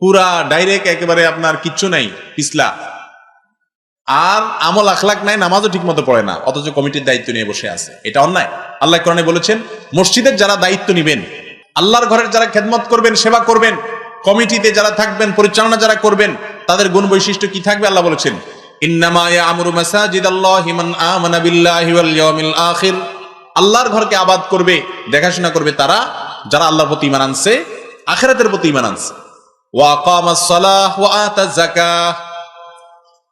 পুরা ডাইরেক্ট, একেবারে আপনার কিচ্ছু নাই, পিছলা, আর আমল আখলাক নাই, নামাজও ঠিক মতো পড়ে না, অথচ কমিটির দায়িত্ব নিয়ে বসে আছে। এটা অন্যায়। আল্লাহ কোরআনে বলেছেন, মসজিদের যারা দায়িত্ব নিবেন, আল্লাহর ঘরের যারা খেদমত করবেন, সেবা করবেন, কমিটিতে যারা থাকবেন, পরিচালনা যারা করবেন, তাদের গুণ বৈশিষ্ট্য কি থাকবে? আল্লাহ বলেছেন, ইন্নামা ইয়া'মুরু মাসাজিদাল্লাহি মান আমানা বিল্লাহি ওয়াল ইয়াউমিল আখির। আল্লাহর ঘরকে আবাদ করবে, দেখাশোনা করবে তারা যারা আল্লাহর প্রতি ঈমান আনছে, আখিরাতের প্রতি ঈমান আনছে। ওয়া আকামাস সালাহ ওয়া আতাজ যাকাহ,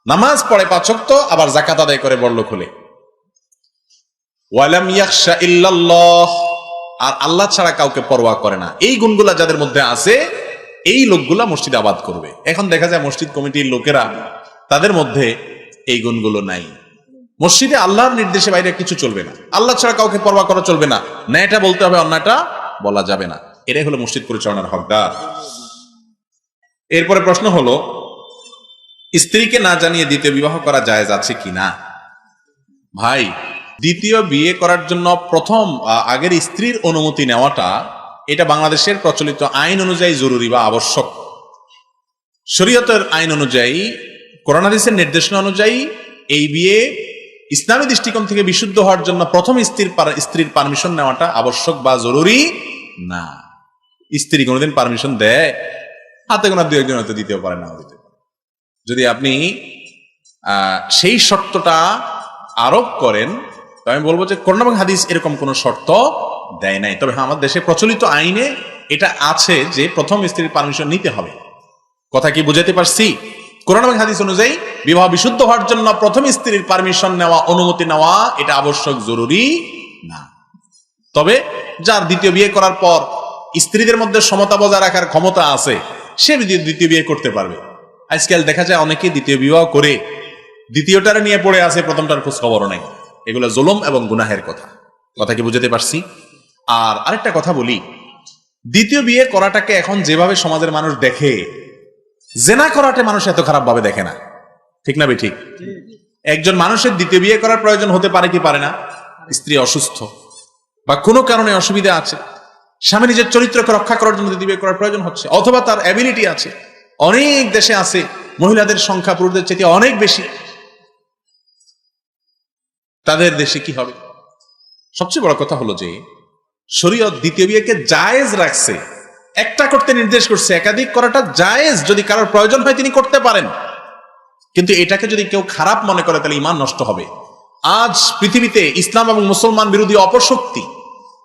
নামাজ পড়ে 5 ওয়াক্ত, আবার যাকাত আদায় করে বড়লোক হলে। ওয়া লাম ইয়াখশা ইল্লাল্লাহ, আর আল্লাহ ছাড়া কাউকে পরোয়া করে না। এই গুণগুলা যাদের মধ্যে আছে, এই লোকগুলা মসজিদ আবাদ করবে। এখন দেখা যায় মসজিদ কমিটির লোকেরা, তাদের মধ্যে এই গুণগুলো নাই। মসজিদে আল্লাহর নির্দেশে বাইরে কিছু চলবে না, আল্লাহ ছাড়া কাউকে পরোয়া করা চলবে না, ন্যায়টা বলতে হবে, অন্যায়টা বলা যাবে না। এটাই হলো মসজিদ পরিচালনার হকদার। এরপরে প্রশ্ন হলো, স্ত্রীকে না জানিয়ে দ্বিতীয় বিবাহ করা জায়েজ আছে কিনা? ভাই, দ্বিতীয় বিয়ে করার জন্য প্রথম আগের স্ত্রীর অনুমতি নেওয়াটা, এটা বাংলাদেশের প্রচলিত আইন অনুযায়ী জরুরি বা আবশ্যক। শরীয়তের আইন অনুযায়ী, কোরআন হাদিসের নির্দেশনা অনুযায়ী এই বিয়ে ইসলামী দৃষ্টিকোণ থেকে বিশুদ্ধ হওয়ার জন্য প্রথম স্ত্রীর পারমিশন নেওয়াটা আবশ্যক বা জরুরি না। স্ত্রী কোনোদিন পারমিশন দেয়? হাতে গোনা 2-1 হয়তো দিতেও পারে, নাও দিতে পারে। যদি আপনি সেই শর্তটা আরোপ করেন, তো আমি বলবো যে কোরআন এবং হাদিস এরকম কোনো শর্ত দেয় নাই। তবে আমাদের দেশে প্রচলিত আইনে এটা আছে যে প্রথম স্ত্রীর পারমিশন নিতে হবে। কথা কি বুঝাতে পারছি? কোরআন এবং হাদিস অনুযায়ী বিবাহ বিশুদ্ধ হওয়ার জন্য প্রথম স্ত্রীর পারমিশন নেওয়া, অনুমতি নেওয়া, এটা আবশ্যক, জরুরি না। তবে যার দ্বিতীয় বিয়ে করার পর স্ত্রীদের মধ্যে সমতা বজায় রাখার ক্ষমতা আছে, সে দ্বিতীয় বিয়ে করতে পারবে। আজকাল দেখা যায় অনেকে দ্বিতীয় বিবাহ করে দ্বিতীয়টারে নিয়ে পড়ে আছে, প্রথমটার খোঁজ খবরও নেই। এগুলো জুলুম এবং গুনাহের কথা। কথা কি বুঝাতে পারছি? আর আরেকটা কথা বলি, দ্বিতীয় বিয়ে করাটাকে এখন যেভাবে সমাজের মানুষ দেখে, জেনা করাটা মানুষ এত খারাপ ভাবে দেখে না। ঠিক না ঠিক? একজন মানুষের দ্বিতীয় বিয়ে করার প্রয়োজন হতে পারে কি পারে না? স্ত্রী অসুস্থ বা কোনো কারণে অসুবিধা আছে, স্বামী নিজের চরিত্রকে রক্ষা করার জন্য দ্বিতীয় বিয়ে করার প্রয়োজন হচ্ছে, অথবা তার অ্যাবিলিটি আছে। অনেক দেশে আছে মহিলাদের সংখ্যা পুরুষদের চেয়ে অনেক বেশি। তাদের দেশে কি হবে? সবচেয়ে বড় কথা হলো যে শরীয়ত দ্বিতীয় বিয়েকে জায়েজ রাখছে, একটা করতে নির্দেশ করছে। একাধিক করাটা জায়েজ, যদি কারোর প্রয়োজন হয় তিনি করতে পারেন। কিন্তু এটাকে যদি কেউ খারাপ মনে করে তাহলে ঈমান নষ্ট হবে। আজ পৃথিবীতে ইসলাম এবং মুসলমান বিরোধী অপশক্তি,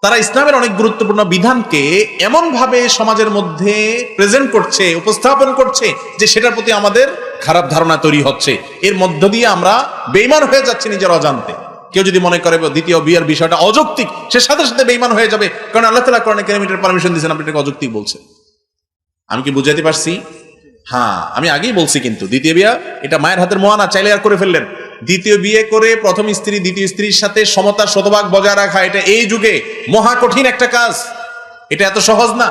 তারা ইসলামের অনেক গুরুত্বপূর্ণ বিধানকে এমন ভাবে সমাজের মধ্যে প্রেজেন্ট করছে, উপস্থাপন করছে, যে সেটার প্রতি আমাদের খারাপ ধারণা তৈরি হচ্ছে। এর মধ্য দিয়ে আমরা বেঈমান হয়ে যাচ্ছি নিজের অজান্তে। কেউ যদি মনে করে দ্বিতীয় বিয়ের বিষয়টা অযৌক্তিক, সে সাথে সাথে বেঈমান হয়ে যাবে, কারণ আল্লাহ তাআলা কোরআনে কারীমের পারমিশন দিয়েছেন, আপনি এটাকে অযৌক্তিক বলছেন। আমি কি বুঝাইতে পারছি? হ্যাঁ, আমি আগেই বলছি। কিন্তু দ্বিতীয় বিয়ে এটা মায়ের হাতের মোয়া না, চাইলে আর করে ফেললেন। দ্বিতীয় বিয়ে করে প্রথম স্ত্রী দ্বিতীয় স্ত্রীর সাথে সমতা শতভাগ বজায় রাখা, এটা এই যুগে মহা কঠিন একটা কাজ। এটা এত সহজ না।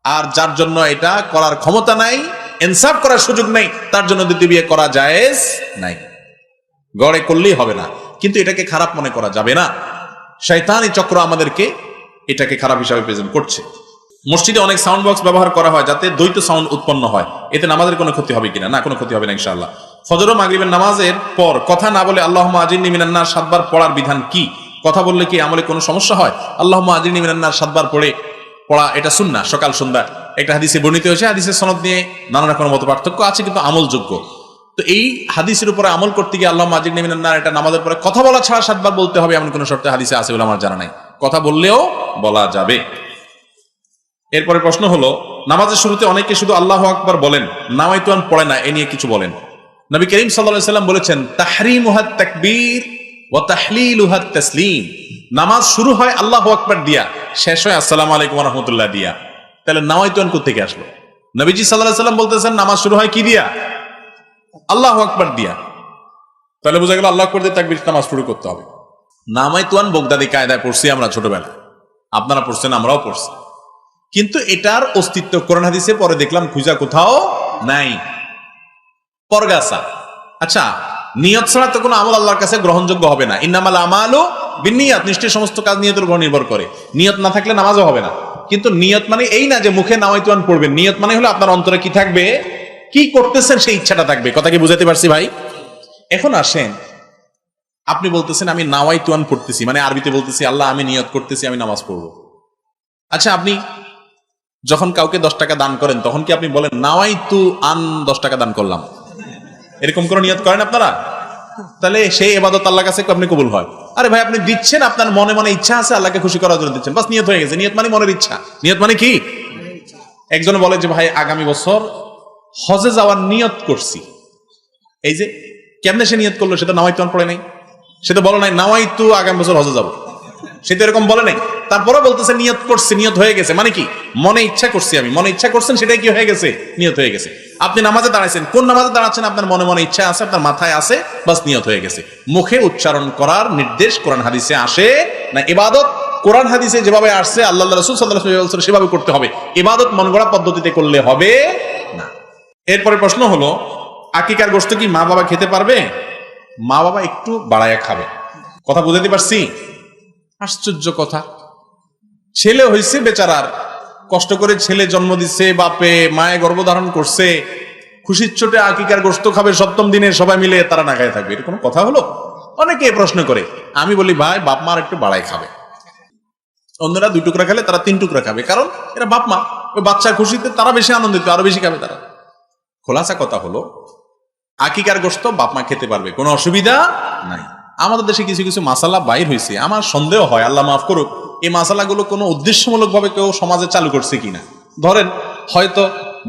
আর যার জন্য এটা করার ক্ষমতা নাই, ইনসাফ করার সুযোগ নাই, তার জন্য দ্বিতীয় বিয়ে করা জায়েজ নাই। গড়ে করলেই হবে না, কিন্তু এটাকে খারাপ মনে করা যাবে না। শয়তানি চক্র আমাদেরকে এটাকে খারাপ হিসাবে প্রেজেন্ট করছে। মসজিদে অনেক সাউন্ড বক্স ব্যবহার করা হয় যাতে দ্বৈত সাউন্ড উৎপন্ন হয়, এতে নামাজের কোনো ক্ষতি হবে কিনা? না, কোনো ক্ষতি হবে না ইনশাআল্লাহ। ফজর ও মাগরিবের নামাজের পর কথা না বলে আল্লাহুম্মা আজিরনি মিনান নার 7 বার পড়ার বিধান কি? কথা বললে কি আমলে কোনো সমস্যা হয়? আল্লাহুম্মা আজিরনি মিনান নার 7 বার পড়া এটা সুন্নাহ, সকাল সন্ধ্যা। একটা হাদিসে বর্ণিত হয়েছে, হাদিসের সনদ নিয়ে নানা রকম মত পার্থক্য আছে, কিন্তু আমলযোগ্য। তো এই হাদিসের উপরে আমল করতে গিয়ে আল্লাহুম্মা আজিরনি মিনান নার এটা নামাজের পরে কথা বলা ছাড়া 7 বার বলতে হবে এমন কোনো শর্তে হাদিসে আছে বলে আমার জানা নাই। কথা বললেও বলা যাবে। এরপরে প্রশ্ন হলো, নামাজের শুরুতে অনেকে শুধু আল্লাহু আকবার বলেন, নাওয়াইতু আন পড়ে না, এ নিয়ে কিছু বলেন। নবী করিম সাল্লাল্লাহু আলাইহি সাল্লাম বলেছেন, তাহরিমুহাত তাকবীর ওয়া তাহলিলুহাত তাসলিম। নামাজ শুরু হয় আল্লাহু আকবার দিয়া, শেষ হয় আসসালামু আলাইকুম ওয়া রাহমাতুল্লাহ দিয়া। তাহলে নাওয়াইতু আন কোথা থেকে আসলো? নবীজি সাল্লাল্লাহু আলাইহি সাল্লাম বলতেছেন নামাজ শুরু হয় কি দিয়া? আল্লাহু আকবার দিয়া। তাহলে বোঝা গেল আল্লাহু আকবার দিয়ে তাকবীর নামাজ শুরু করতে হবে। নাওয়াইতু আন বগদাদি কায়দায় পড়ছি আমরা ছোটবেলা, আপনারা পড়ছেন, আমরাও পড়ছি, কিন্তু এটার অস্তিত্ব কোরআন হাদিসে পরে দেখলাম খুঁজা কোথাও নাই। পরগাছা। আচ্ছা, নিয়ত ছাড়া তো কোনো আমল আল্লাহর কাছে গ্রহণযোগ্য হবে না। ইন্নামাল আমালু বিন্নিয়াত, নিশ্চয়ই সমস্ত কাজ নিয়তের উপর নির্ভর করে। নিয়ত না থাকলে নামাজও হবে না। কিন্তু নিয়ত মানে এই না যে মুখে নাওয়াইতু আন পড়বেন। নিয়ত মানে হলো আপনার অন্তরে কি থাকবে, কি করতেছেন সেই ইচ্ছাটা থাকবে। কথা কি বুঝাতে পারছি ভাই? এখন আসেন, আপনি বলতেছেন আমি নাওয়াইতু আন পড়তেছি, মানে আরবিতে বলতেছি আল্লাহ আমি নিয়ত করতেছি আমি নামাজ পড়বো। আচ্ছা, আপনি যখন কাউকে 10 টাকা দান করেন তখন কি আপনি বলেন নাওয়াইতু আন 10 টাকা দান করলাম? এরকম করে নিয়ত করেন আপনারা? তাহলে সেই ইবাদত আল্লাহর কাছে আপনি কবুল হয়? আরে ভাই, আপনি দিচ্ছেন, আপনার মনে মনে ইচ্ছা আছে আল্লাহকে খুশি করার জন্য দিচ্ছেন, বাস নিয়ত হয়ে গেছে। নিয়ত মানে মনের ইচ্ছা। নিয়ত মানে কি? একজন বলে যে ভাই আগামী বছর হজে যাওয়ার নিয়ত করছি। এই যে কেমনে সে নিয়ত করলো? সেটা নাওয়াইতু আন পড়ে নাই, সেটা বলে নাই নাওয়াইতু আগামী বছর হজে যাব, সে তো এরকম বলে নাই। তারপরে বলতেছে নিয়ত করছি, নিয়ত হয়ে গেছে। মানে কি? মনে ইচ্ছা করছি আমি, মনে ইচ্ছা করছেন, সেটাই কি হয়ে গেছে? নিয়ত হয়ে গেছে। আপনি নামাজে দাঁড়াইছেন, কোন নামাজে দাঁড়াচ্ছেন? আপনার মনে মনে ইচ্ছা আছে, আপনার মাথায় আছে, বাস নিয়ত হয়ে গেছে। মুখে উচ্চারণ করার নির্দেশ কোরআন হাদিসে আসে না? ইবাদত কোরআন হাদিসে যেভাবে আসছে আল্লাহ রাসূল সাল্লাল্লাহু আলাইহি ওয়াসাল্লাম সেভাবে করতে হবে। ইবাদত মন গড়া পদ্ধতিতে করলে হবে না। এরপরে প্রশ্ন হলো, আকিকার গোশত কি মা বাবা খেতে পারবে? মা বাবা একটু বাড়ায়া খাবে। কথা বুঝাতে পারছি? আশ্চর্য কথা, ছেলে হইছে বেচারার, কষ্ট করে ছেলে জন্ম দিচ্ছে, বাপে মায়ে গর্ভধারণ করছে, খুশির চোটে আকিকার গোশত খাবে 7ম দিনে, সবাই মিলে তারা না খায় থাকবে। এটা কোনো কথা হলো? অনেকে প্রশ্ন করে। আমি বলি ভাই, বাপ মার একটু বাড়াই খাবে। অন্যরা 2 টুকরা খেলে তারা 3 টুকরা খাবে, কারণ এরা বাপ মা, ওই বাচ্চার খুশিতে তারা বেশি আনন্দিত, আরো বেশি খাবে তারা। খোলাসা কথা হলো, আকিকার গোশত বাপ মা খেতে পারবে, কোনো অসুবিধা নাই। আমাদের দেশে কিছু কিছু মাসালা বাইর হয়েছে, আমার সন্দেহ হয়, আল্লাহ মাফ করুক, এই মাসালাগুলো কোনো উদ্দেশ্যমূলক ভাবে কেউ সমাজে চালু করছে কিনা। ধরেন হয়তো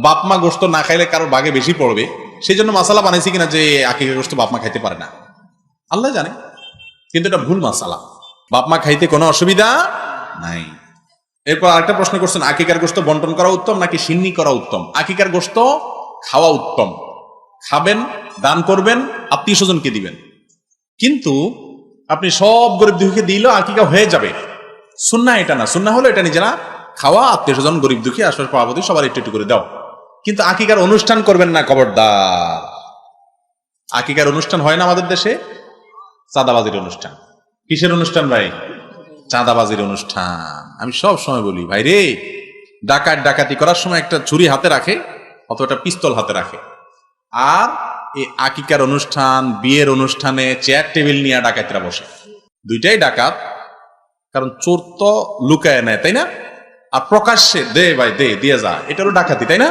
বাপ মা গোশত না খাইলে কারোর ভাগে বেশি পড়বে, সেই জন্য মাসালা বানাইছে কিনা যে আকিকার গোশত বাপ মা খাইতে পারে না, আল্লাহ জানে। কিন্তু এটা ভুল মাসালা, বাপ মা খাইতে কোনো অসুবিধা নাই। এরপর আরেকটা প্রশ্ন করছেন, আকিকার গোশত বন্টন করা উত্তম নাকি সিন্নি করা উত্তম? আকিকার গোশত খাওয়া উত্তম, খাবেন, দান করবেন, আত্মীয় স্বজনকে দিবেন। কিন্তু আপনি সব গরিব দুঃখীকে দিলেও আকিকা হয়ে যাবে, সুন্নাহ এটা না। সুন্নাহ হলো এটা নিজেরা খাওয়া, আত্মীয় স্বজন, গরিব দুঃখী, আশপাশ পাড়াপতি সবার একটু একটু করে দাও। কিন্তু আকিকার অনুষ্ঠান করবেন না, খবরদার। আকিকার অনুষ্ঠান হয় না আমাদের দেশে, চাঁদাবাজির অনুষ্ঠান। কিসের অনুষ্ঠান ভাই? চাঁদাবাজির অনুষ্ঠান। আমি সব সময় বলি ভাই রে, ডাকাতি করার সময় একটা ছুরি হাতে রাখে অথবা একটা পিস্তল হাতে রাখে, আর এই আকিকার অনুষ্ঠান, বিয়ের অনুষ্ঠানে চেয়ার টেবিল নিয়ে ডাকাতরা বসে। দুইটাই ডাকাত, কারণ চোর তো লুকায় নেয়, তাই না? আর প্রকাশ্যে দে ভাই দে, দিয়ে যা, এটা হলো ডাকাতি, তাই না?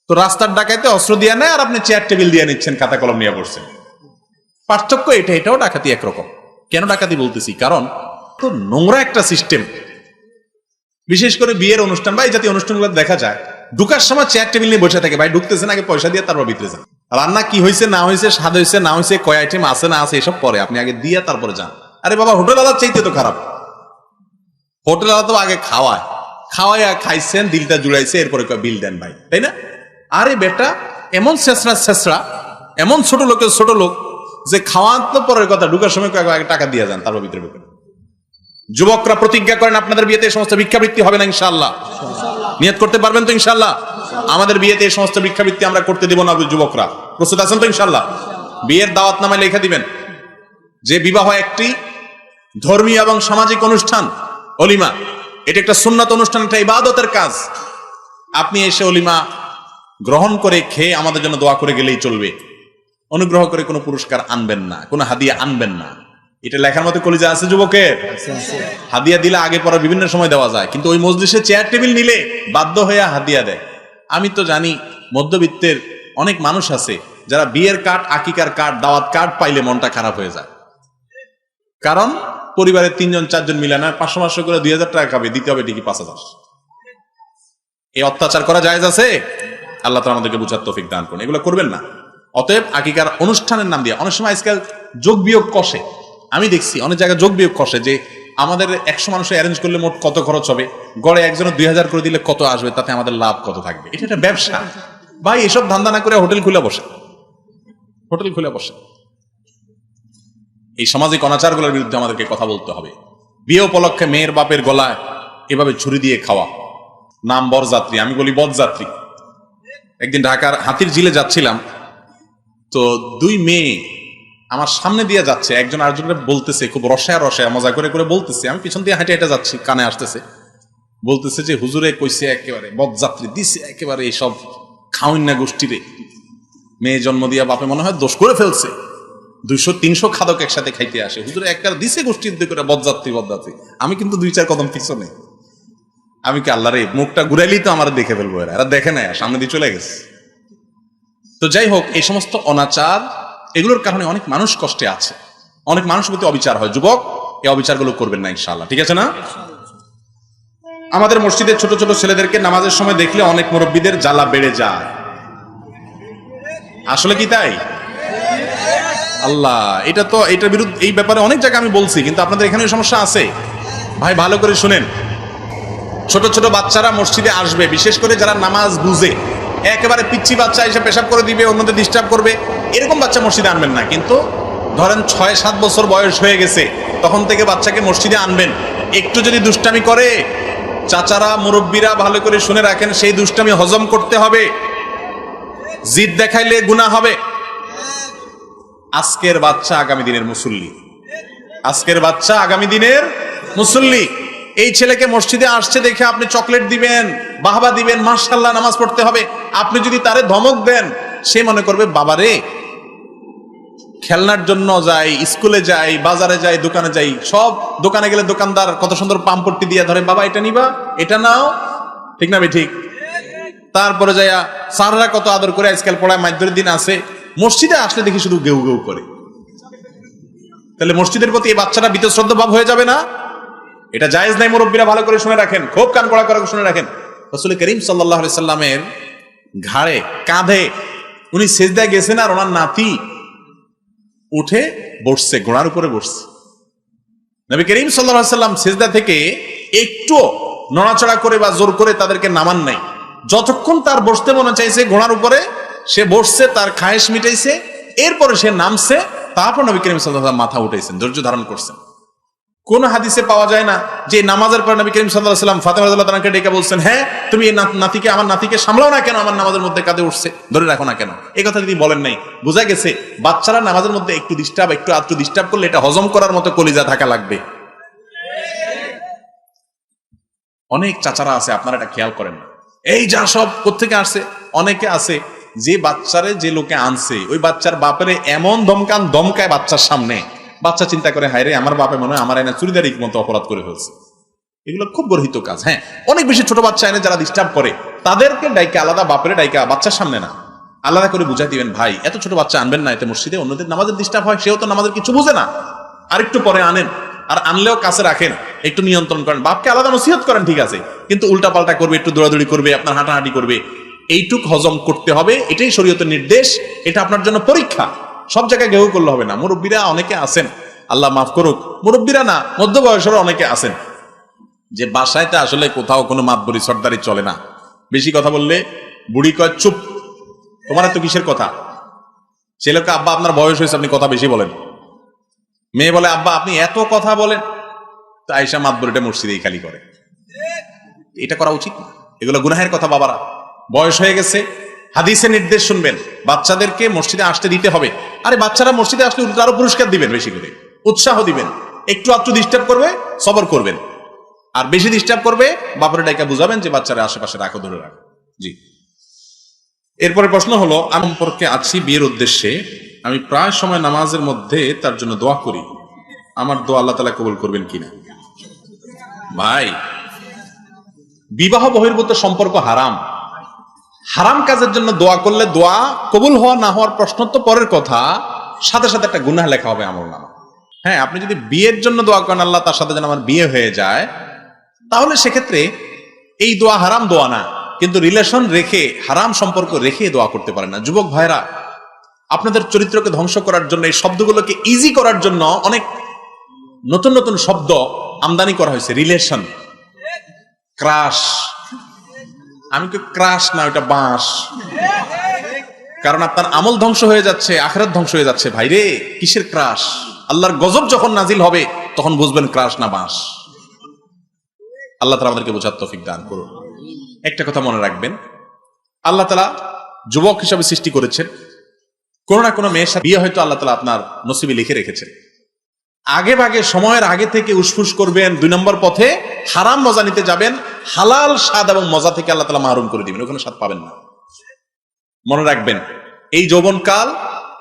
তো রাস্তার ডাকাইতে অস্ত্র দিয়ে নেয়, আর আপনি চেয়ার টেবিল দিয়ে নিচ্ছেন, খাতা কলম নিয়ে বসছেন। পার্থক্য এটা, এটাও ডাকাতি একরকম। কেন ডাকাতি বলতেছি? কারণ তো নোংরা একটা সিস্টেম। বিশেষ করে বিয়ের অনুষ্ঠান বা এই জাতীয় অনুষ্ঠানগুলো দেখা যায়, ঢুকার সময় চেয়ার টেবিল নিয়ে বসে থাকে। ভাই ঢুকতেছেন, আগে পয়সা দিয়ে তারপর ভিতরে যান। রান্না কি হয়েছে না হয়েছে, স্বাদ হয়েছে না হয়েছে, কয় আইটেম আছে না আছে, এসব পরে, আপনি আগে দিয়ে তারপরে যান। আরে বাবা, হোটেল আলার চাইতে তো খারাপ। হোটেল আলা তো আগে খাওয়ায়, খাইছেন, দিলটা জুড়াইছে, এরপরে বিল দেন ভাই, তাই না? আরে বেটা, এমন ছেঁচড়া, এমন ছোট লোকের ছোট লোক যে খাওয়ান তো পরের কথা, ঢুকার সময় আগে টাকা দিয়ে যান, তারপর ভিতরে ঢুকেন। যুবকরা প্রতিজ্ঞা করেন আপনাদের বিয়েতে এই সমস্ত ভিক্ষাবৃত্তি হবে না ইনশাআল্লাহ। নিয়ত করতে পারবেন তো ইনশাআল্লাহ? আমাদের বিয়েতে এই সমস্ত ভিক্ষাবৃত্তি আমরা করতে দেব না। যুবকরা প্রস্তুত আছেন তো ইনশাআল্লাহ? বিয়ের দাওয়াত নামায় লেখা দিবেন যে বিবাহ একটি ধর্মীয় এবং সামাজিক অনুষ্ঠান, অলিমা এটা একটা সুন্নাত অনুষ্ঠান, একটা ইবাদতের কাজ। আপনি এসে অলিমা গ্রহণ করে খেয়ে আমাদের জন্য দোয়া করে গেলেই চলবে, অনুগ্রহ করে কোনো পুরস্কার আনবেন না, কোনো হাদিয়া আনবেন না। এটা লেখার মতো কলিজা আছে যুবকের? হাদিয়া দিলে আগে পরে বিভিন্ন সময় দেওয়া যায়, কিন্তু ওই মজলিসে চেয়ার টেবিল নিলে বাধ্য হয়ে হাদিয়া দেয়। আমি তো জানি মধ্যবিত্তের অনেক মানুষ আছে যারা বিয়ের কার্ড, আকিকার কার্ড, দাওয়াত কার্ড পাইলে মনটা খারাপ হয়ে যায়, কারণ পরিবারের 3জন 4জন মিলে না 500 করে 2000 টাকা খাবে, দিতে হবে ঠিকই 5000। এই অত্যাচার করা জায়েজ আছে? আল্লাহ তাআলা আমাদেরকে বুঝার তৌফিক দান করুন, এগুলো করবেন না। অতএব আকিকার অনুষ্ঠানের নাম দিয়ে অনেক সময় আজকাল যোগ বিয়োগ কষে, আমি দেখছি অনেক জায়গায় যোগ বিয়োগ কষে যে আমাদের 100 মানুষের অ্যারেঞ্জ করলে মোট কত খরচ হবে, গড়ে একজনের 2000 করে দিলে কত আসবে, তাতে আমাদের লাভ কত থাকবে। এটা একটা ব্যবসা ভাই, এসব ধান্দা না করে হোটেল খুলে বসে, হোটেল খুলে বসে। এই সামাজিক অনাচারগুলোর বিরুদ্ধে আমাদেরকে কথা বলতে হবে। বিয়ে উপলক্ষে মেয়ের বাপের গলায় এভাবে ছুরি দিয়ে খাওয়া, নাম বরযাত্রী, আমি বলি বদযাত্রী। একদিন ঢাকার হাতির ঝিলে যাচ্ছিলাম, তো 2 মেয়ে আমার সামনে দিয়ে যাচ্ছে, একজন আরেকজনের বলতেছে, খুব রসায়া রসায়া মজা করে করে বলতেছে, আমি পিছন দিয়ে হাঁটে হাঁটে যাচ্ছি, কানে আসতেছে, বলতেছে যে হুজুরে কইছে একেবারে বদযাত্রী দিছে, একেবারে এইসব খাওয়াইনা গোষ্ঠীরে মেয়ে জন্ম দিয়া বাপে মনে হয় দোষ করে ফেলছে, 200-300 খাদক একসাথে খাইতে আসে, হুজুরে একটা দিছে গোষ্ঠীর দিকে করে বদযাত্রী বদযাত্রী। আমি কিন্তু 2-4 কদম পিছনে, আমি কি আল্লাহ রে, মুখটা ঘুরাইলেই তো আমার দেখে ফেলবো, এরা দেখে না, সামনে দিয়ে চলে গেছে। তো যাই হোক, এই সমস্ত অনাচার, এগুলোর কারণে অনেক মানুষ কষ্টে আছে, অনেক মানুষের প্রতি অবিচার হয়। যুবক, এই অবিচারগুলো করবেন না ইনশাআল্লাহ, ঠিক আছে না? আমাদের মসজিদের ছোট ছোট ছেলেদেরকে নামাজের সময় দেখলে অনেক মুরব্বীদের জ্বালা বেড়ে যায়, আসলে কি তাই? আল্লাহ, এটা তো এটার বিরুদ্ধে, এই ব্যাপারে অনেক জায়গায় আমি বলছি, কিন্তু আপনাদের এখানে সমস্যা আছে ভাই, ভালো করে শুনেন। ছোট ছোট বাচ্চারা মসজিদে আসবে, বিশেষ করে যারা নামাজ বুঝে, একেবারে পিচ্ছি বাচ্চা এসে পেশাব করে দিবে, অন্যদের ডিস্টার্ব করবে, এরকম বাচ্চা মসজিদে আনবেন না। কিন্তু ধরেন 6-7 বছর বয়স হয়ে গেছে, তখন থেকে বাচ্চাকে মসজিদে আনবেন। একটু যদি দুষ্টামি করে, চাচারা মুরব্বীরা ভালো করে শুনে রাখেন, সেই দুষ্টামি হজম করতে হবে, জিদ দেখাইলে গুনাহ হবে। আজকের বাচ্চা আগামী দিনের মুসল্লি, আজকের বাচ্চা আগামী দিনের মুসল্লি। এই ছেলেকে মসজিদে আসছে দেখে আপনি চকলেট দিবেন, বাহবা দিবেন, মাশাআল্লাহ নামাজ পড়তে হবে। আপনি যদি তারে ধমক দেন, সে মনে করবে বাবারে, খেলনার জন্য যাই, স্কুলে যাই, বাজারে যাই, দোকানে যাই, সব দোকানে গেলে দোকানদার কত সুন্দর পাম্পট্টি দিয়ে ধরে, বাবা এটা নিবা, এটা নাও, ঠিক না? ঠিক। তারপরে যাইয়া স্যাররা কত আদর করে, আজকাল পড়ায় মাধ্যমের দিন আছে, মসজিদে আসলে দেখি শুধু গেউ গেউ করে। তাহলে মসজিদের প্রতি এই বাচ্চাটা বীতশ্রদ্ধ ভাব হয়ে যাবে না? এটা জায়েজ নাই। মুরব্বীরা ভালো করে শুনে রাখেন, খুব কান কড়া করে শুনে রাখেন। রাসূল করিম সাল্লাল্লাহু আলাইহি সাল্লামের ঘাড়ে, কাঁধে উনি সিজদায় গেছেন, আর ওনার নাতি উঠে বসছে, ঘোড়ার উপরে বসছে। নবী করিম সাল্লাল্লাহু আলাইহি সাল্লাম সিজদা থেকে একটু নড়াচড়া করে বা জোর করে তাদেরকে নামান নাই। যতক্ষণ তার বসতে মনে চাইছে ঘোড়ার উপরে, সে বসছে, তার খায়েশ মিটাইছে, এরপরে সে নামছে, তারপর নবী করিম সাল্লাল্লাহু আলাইহি সাল্লাম মাথা উঠাইছেন, ধৈর্য ধারণ করছেন। কোন হাদিসে পাওয়া যায় না যে নামাজের পর নবী করিম সাল্লাল্লাহু আলাইহি ওয়াসাল্লাম ফাতেমা রাদিয়াল্লাহু তাআলাকে ডেকে বলছেন, হ্যাঁ তুমি এই নাতিকে, আমার নাতিকে সামলাও না কেন, আমার নামাজের মধ্যে কাঁধে উঠছে, ধরে রাখো না কেন? এই কথা তিনি বলেন নাই। বোঝা গেছে বাচ্চারা নামাজের মধ্যে একটু আধটু ডিস্টার্ব করলে এটা হজম করার মতো কলিজা থাকা লাগবে। অনেক চাচারা আছে, আপনারা এটা খেয়াল করেন না। এই যা সব কোত্থেকে আসছে, অনেকে আছে যে বাচ্চারে যে লোকে আনছে, ওই বাচ্চার বাপেরে এমন ধমকায় বাচ্চার সামনে, বাচ্চা চিন্তা করে, হায় রে, আমার বাপে মনে হয় আমার এনে চুরিদারি মতো অপরাধ করে ফেলছে। এগুলো খুব গর্হিত কাজ। হ্যাঁ, অনেক বেশি ছোট বাচ্চা এনে যারা ডিস্টার্ব করে, তাদেরকে ডাইকা আলাদা, বাপেরে ডাইকা, বাচ্চার সামনে না, আলাদা করে বুঝাই দিবেন, ভাই এত ছোট বাচ্চা আনবেন না, এতে মসজিদে অন্যদের নামাজের ডিস্টার্ব হয়, সেও তো নামাজের কিছু বুঝে না, আর একটু পরে আনেন, আর আনলেও কাছে রাখেন, একটু নিয়ন্ত্রণ করেন, বাপকে আলাদা নসিহত করেন, ঠিক আছে, কিন্তু উল্টা পাল্টা করবে, একটু দৌড়াদৌড়ি করবে, আপনার হাঁটাহাঁটি করবে, এইটুক হজম করতে হবে। এটাই শরীয়তের নির্দেশ, এটা আপনার জন্য পরীক্ষা। সব জায়গায় গেউ করলে হবে না। মুরব্বীরা অনেকে আছেন, আল্লাহ মাফ করুক, মুরব্বীরা না, মধ্য বয়সের অনেকে আছেন যে বাসায় তো আসলে কোথাও কোনো মাতবরি সর্দারি চলে না। বেশি কথা বললে বুড়ি কয় চুপ, তোমার তো কিসের কথা? ছেলেকে, আব্বা আপনার বয়স হয়েছে, আপনি কথা বেশি বলেন। মেয়ে বলে, আব্বা আপনি এত কথা বলেন, তো আয়েশা মাতবরিটা মসজিদেই খালি করে। এটা করা উচিত না, এগুলো গুনাহের কথা। বাবারা বয়স হয়ে গেছে, হাদিসে নির্দেশ শুনবেন, বাচ্চাদেরকে মসজিদে আসতে দিতে হবে। আরে বাচ্চারা মসজিদে আসলে আরো পুরস্কার দিবেন, বেশি করে উৎসাহ দিবেন। একটু আধটু ডিস্টার্ব করবে, সবর করবেন। আর বেশি ডিস্টার্ব করবে, বাপরে ডাইকা বুঝাবেন যে বাচ্চারা আশেপাশে রাখো, ধরে রাখো। জি। এরপরে প্রশ্ন হলো, আমি সম্পর্কে আছি বিয়ের উদ্দেশ্যে, আমি প্রায় সময় নামাজের মধ্যে তার জন্য দোয়া করি, আমার দোয়া আল্লাহ তাআলা কবুল করবেন কিনা? ভাই, বিবাহ বহির্ভূত সম্পর্ক হারাম। হারাম কাজের জন্য দোয়া করলে দোয়া কবুল হওয়া না হওয়ার প্রশ্ন তো পরের কথা, সাথে সাথে একটা গুনাহ লেখা হবে আমলনামা। হ্যাঁ, আপনি যদি বিয়ের জন্য দোয়া করেন আল্লাহ তার সাথে যেন আমার বিয়ে হয়ে যায়, তাহলে সেক্ষেত্রে এই দোয়া হারাম দোয়া না, কিন্তু রিলেশন রেখে, হারাম সম্পর্ক রেখে দোয়া করতে পারেন না। যুবক ভাইরা, আপনাদের চরিত্রকে ধ্বংস করার জন্য, এই শব্দগুলোকে ইজি করার জন্য অনেক নতুন নতুন শব্দ আমদানি করা হয়েছে। Relation, crush. আমি কি ক্রাশ না, ওটা বাঁশ। কারণ আপনার আমল ধ্বংস হয়ে যাচ্ছে, আখিরাত ধ্বংস হয়ে যাচ্ছে। ভাইরে, কিসের ক্রাশ? আল্লাহর গজব যখন নাজিল হবে তখন বুঝবেন ক্রাশ না বাঁশ। আল্লাহ তাআলা আমাদেরকে বোঝার তৌফিক দান করুন। একটা কথা মনে রাখবেন, আল্লাহ তাআলা যুবক হিসাবে সৃষ্টি করেছেন। কোনো না কোনো মেয়ের সাথে বিয়ে হয়তো আল্লাহ তাআলা আপনার নসিবে লিখে রেখেছেন। আগে ভাগে, সময়ের আগে থেকে উসফুস করবেন, 2 নম্বর পথে হারাম মজা নিতে যাবেন, হালাল স্বাদ এবং মজা থেকে আল্লাহ তাআলা মাহরুম করে দিবেন, ওখানে স্বাদ পাবেন না। মনে রাখবেন, এই যৌবনকাল,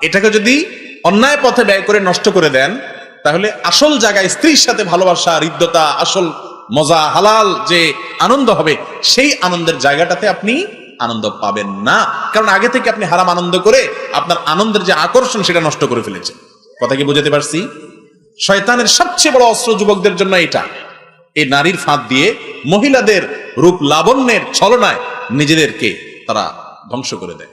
এটাকে যদি অন্যায় পথে ব্যয় করে নষ্ট করে দেন, তাহলে আসল জায়গায় স্ত্রীর সাথে ভালোবাসা, হৃদ্যতা, আসল মজা, হালাল যে আনন্দ হবে, সেই আনন্দের জায়গাটাতে আপনি আনন্দ পাবেন না। কারণ আগে থেকে আপনি হারাম আনন্দ করে আপনার আনন্দের যে আকর্ষণ, সেটা নষ্ট করে ফেলেছেন। কথা কি বুঝাতে পারছি? শয়তানের সবচেয়ে বড় অস্ত্র যুবকদের জন্য এটা। এই নারীর ফাঁদ দিয়ে মহিলাদের রূপ লাবণ্যের ছলনায় নিজেদেরকে তারা ধ্বংস করে দেয়।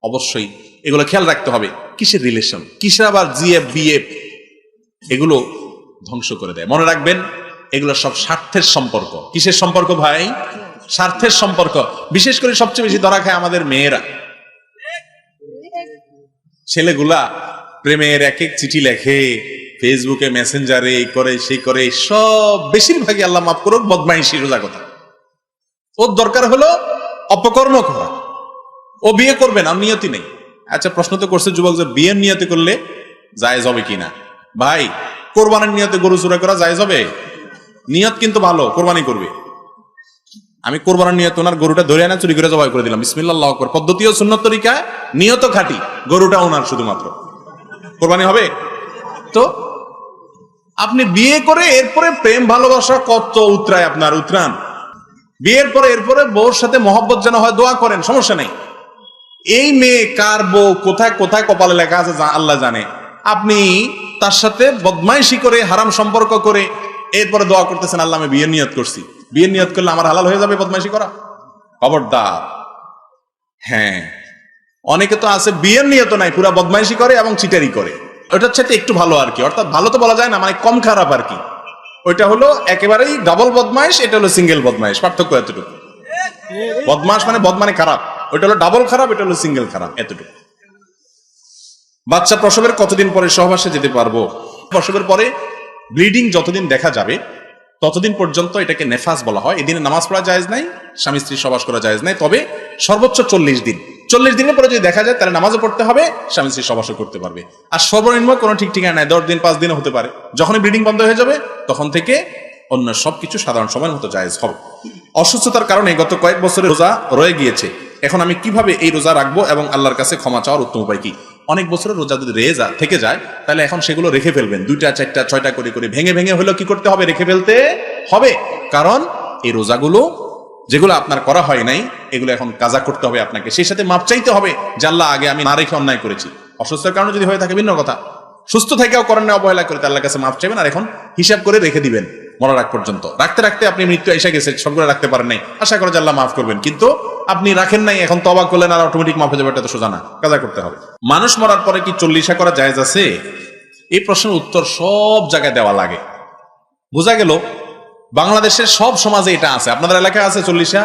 অবশ্যই এগুলো খেয়াল রাখতে হবে। কিসের রিলেশন, কিসের আবার জিএফ বিএফ, এগুলো ধ্বংস করে দেয়। মনে রাখবেন, এগুলো সব স্বার্থের সম্পর্ক। কিসের সম্পর্ক ভাই? স্বার্থের সম্পর্ক। বিশেষ করে সবচেয়ে বেশি ধরা খায় আমাদের মেয়েরা। ছেলেগুলা প্রেমের এক এক চিঠি লেখে, ফেসবুকে, মেসেঞ্জারে, এই করে সেই করে, সব বেশিরভাগই আল্লাহ মাফ করুক বদমাইশি, রোজা কথা। ওর দরকার হলো অপকর্ম করা। ও বিয়ে করবে না, নিয়তি নেই। আচ্ছা, প্রশ্ন তো করছে যুবক যে বিয়ের নিয়তি করলে জায়েজ হবে কিনা। ভাই, কোরবানির নিয়তে গরু চুরা করা জায়েজ হবে? নিয়ত কিন্তু ভালো, কোরবানি করবে। আমি কোরবানির নিয়ত ওনার গরুটা ধরে আনা চুরি করে জবাই করে দিলাম, বিসমিল্লাহ আল্লাহু আকবার, পদ্ধতিও সুন্নত তরিকা, নিয়ত খাঁটি, গরুটা ওনার শুধুমাত্র, কোরবানি হবে? তো আপনি বিয়ে করে এরপরে প্রেম ভালোবাসা কত উতরায় আপনার, উতরান। বিয়ের পরে এরপরে বউর সাথে মহব্বত যেন হয়, দোয়া করেন, সমস্যা নেই। এই মেয়ে কার বউ, কোথায় কোথায় কপালে লেখা আছে আল্লাহ জানে। আপনি তার সাথে বদমাইশি করে, হারাম সম্পর্ক করে এরপরে দোয়া করতেছেন, আল্লাহ আমি বিয়ের নিয়ত করছি। বিয়ের নিয়ত করলে আমার হালাল হয়ে যাবে বদমাইশি করা? খবরদার। হ্যাঁ, অনেকে তো আছে বিয়ের নিয়ত নাই, পুরা বদমাইশি করে এবং চিটারি করে। ওটার সাথে একটু ভালো আর কি, অর্থাৎ ভালো তো বলা যায় না, মানে কম খারাপ আর কি। ওইটা হলো একেবারেই ডাবল বদমাইশ, এটা হলো সিঙ্গেল বদমাইশ, পার্থক্য এতটুকু। বদমাস মানে বদ মানে খারাপ, ওইটা হলো ডাবল খারাপ, এটা হলো সিঙ্গেল খারাপ, এতটুকু। বাচ্চা প্রসবের কতদিন পরে সহবাসে যেতে পারবো? প্রসবের পরে ব্লিডিং যতদিন দেখা যাবে ততদিন পর্যন্ত এটাকে নেফাস বলা হয়। এদিনে নামাজ পড়া জায়েজ নাই, স্বামী স্ত্রী সহবাস করা জায়েজ নাই, তবে সর্বোচ্চ 40 দিন। 40 দিনের পরে যদি দেখা যায় তাহলে নামাজও পড়তে হবে, স্বামী স্ত্রী সহবাসও করতে পারবে। আর সর্বনিম্ন কোনো ঠিক ঠিকানা নাই, 10 দিন 5 দিনও হতে পারে। যখনই ব্লিডিং বন্ধ হয়ে যাবে তখন থেকে অন্য সবকিছু সাধারণ সময়ের মতো জায়েজ হবে। অসুস্থতার কারণে গত কয়েক বছরের রোজা রয়ে গিয়েছে, এখন আমি কিভাবে এই রোজা রাখবো এবং আল্লাহর কাছে ক্ষমা চাওয়ার উত্তম উপায় কি? অনেক বছরের রোজা যদি থেকে যায় তাহলে এখন সেগুলো রেখে ফেলবেন, 2টা 4টা 6টা করে করে ভেঙে ভেঙে হলো কি করতে হবে? রেখে ফেলতে হবে। কারণ এই রোজাগুলো যেগুলো আপনার করা হয় নাই, এগুলো এখন কাজা করতে হবে আপনাকে, সেই সাথে মাপ চাইতে হবে যে আল্লাহ আগে আমি না রেখে অন্যায় করেছি। অসুস্থতার কারণে যদি হয়ে থাকে ভিন্ন কথা, সুস্থ থেকেও করেন না, অবহেলা করে আল্লাহর কাছে মাপ চাইবেন, আর এখন হিসাব করে রেখে দিবেন মরার আগ পর্যন্ত। রাখতে রাখতে আপনি মৃত্যু এসে গেছে, সবগুলো রাখতে পারেন নাই, আশা করে যে আল্লাহ মাফ করবেন, কিন্তু আপনি রাখেন নাই, এখন তওবা করলেন আর অটোমেটিক মাফ হয়ে যাবে, এটা তো সোজা না, কাজা করতে হবে। মানুষ মরার পরে কি 40 করা জায়েজ আছে? এই প্রশ্নের উত্তর সব জায়গায় দেওয়া লাগে। বোঝা গেল বাংলাদেশের সব সমাজে এটা আছে। আপনাদের এলাকায় আছে 40?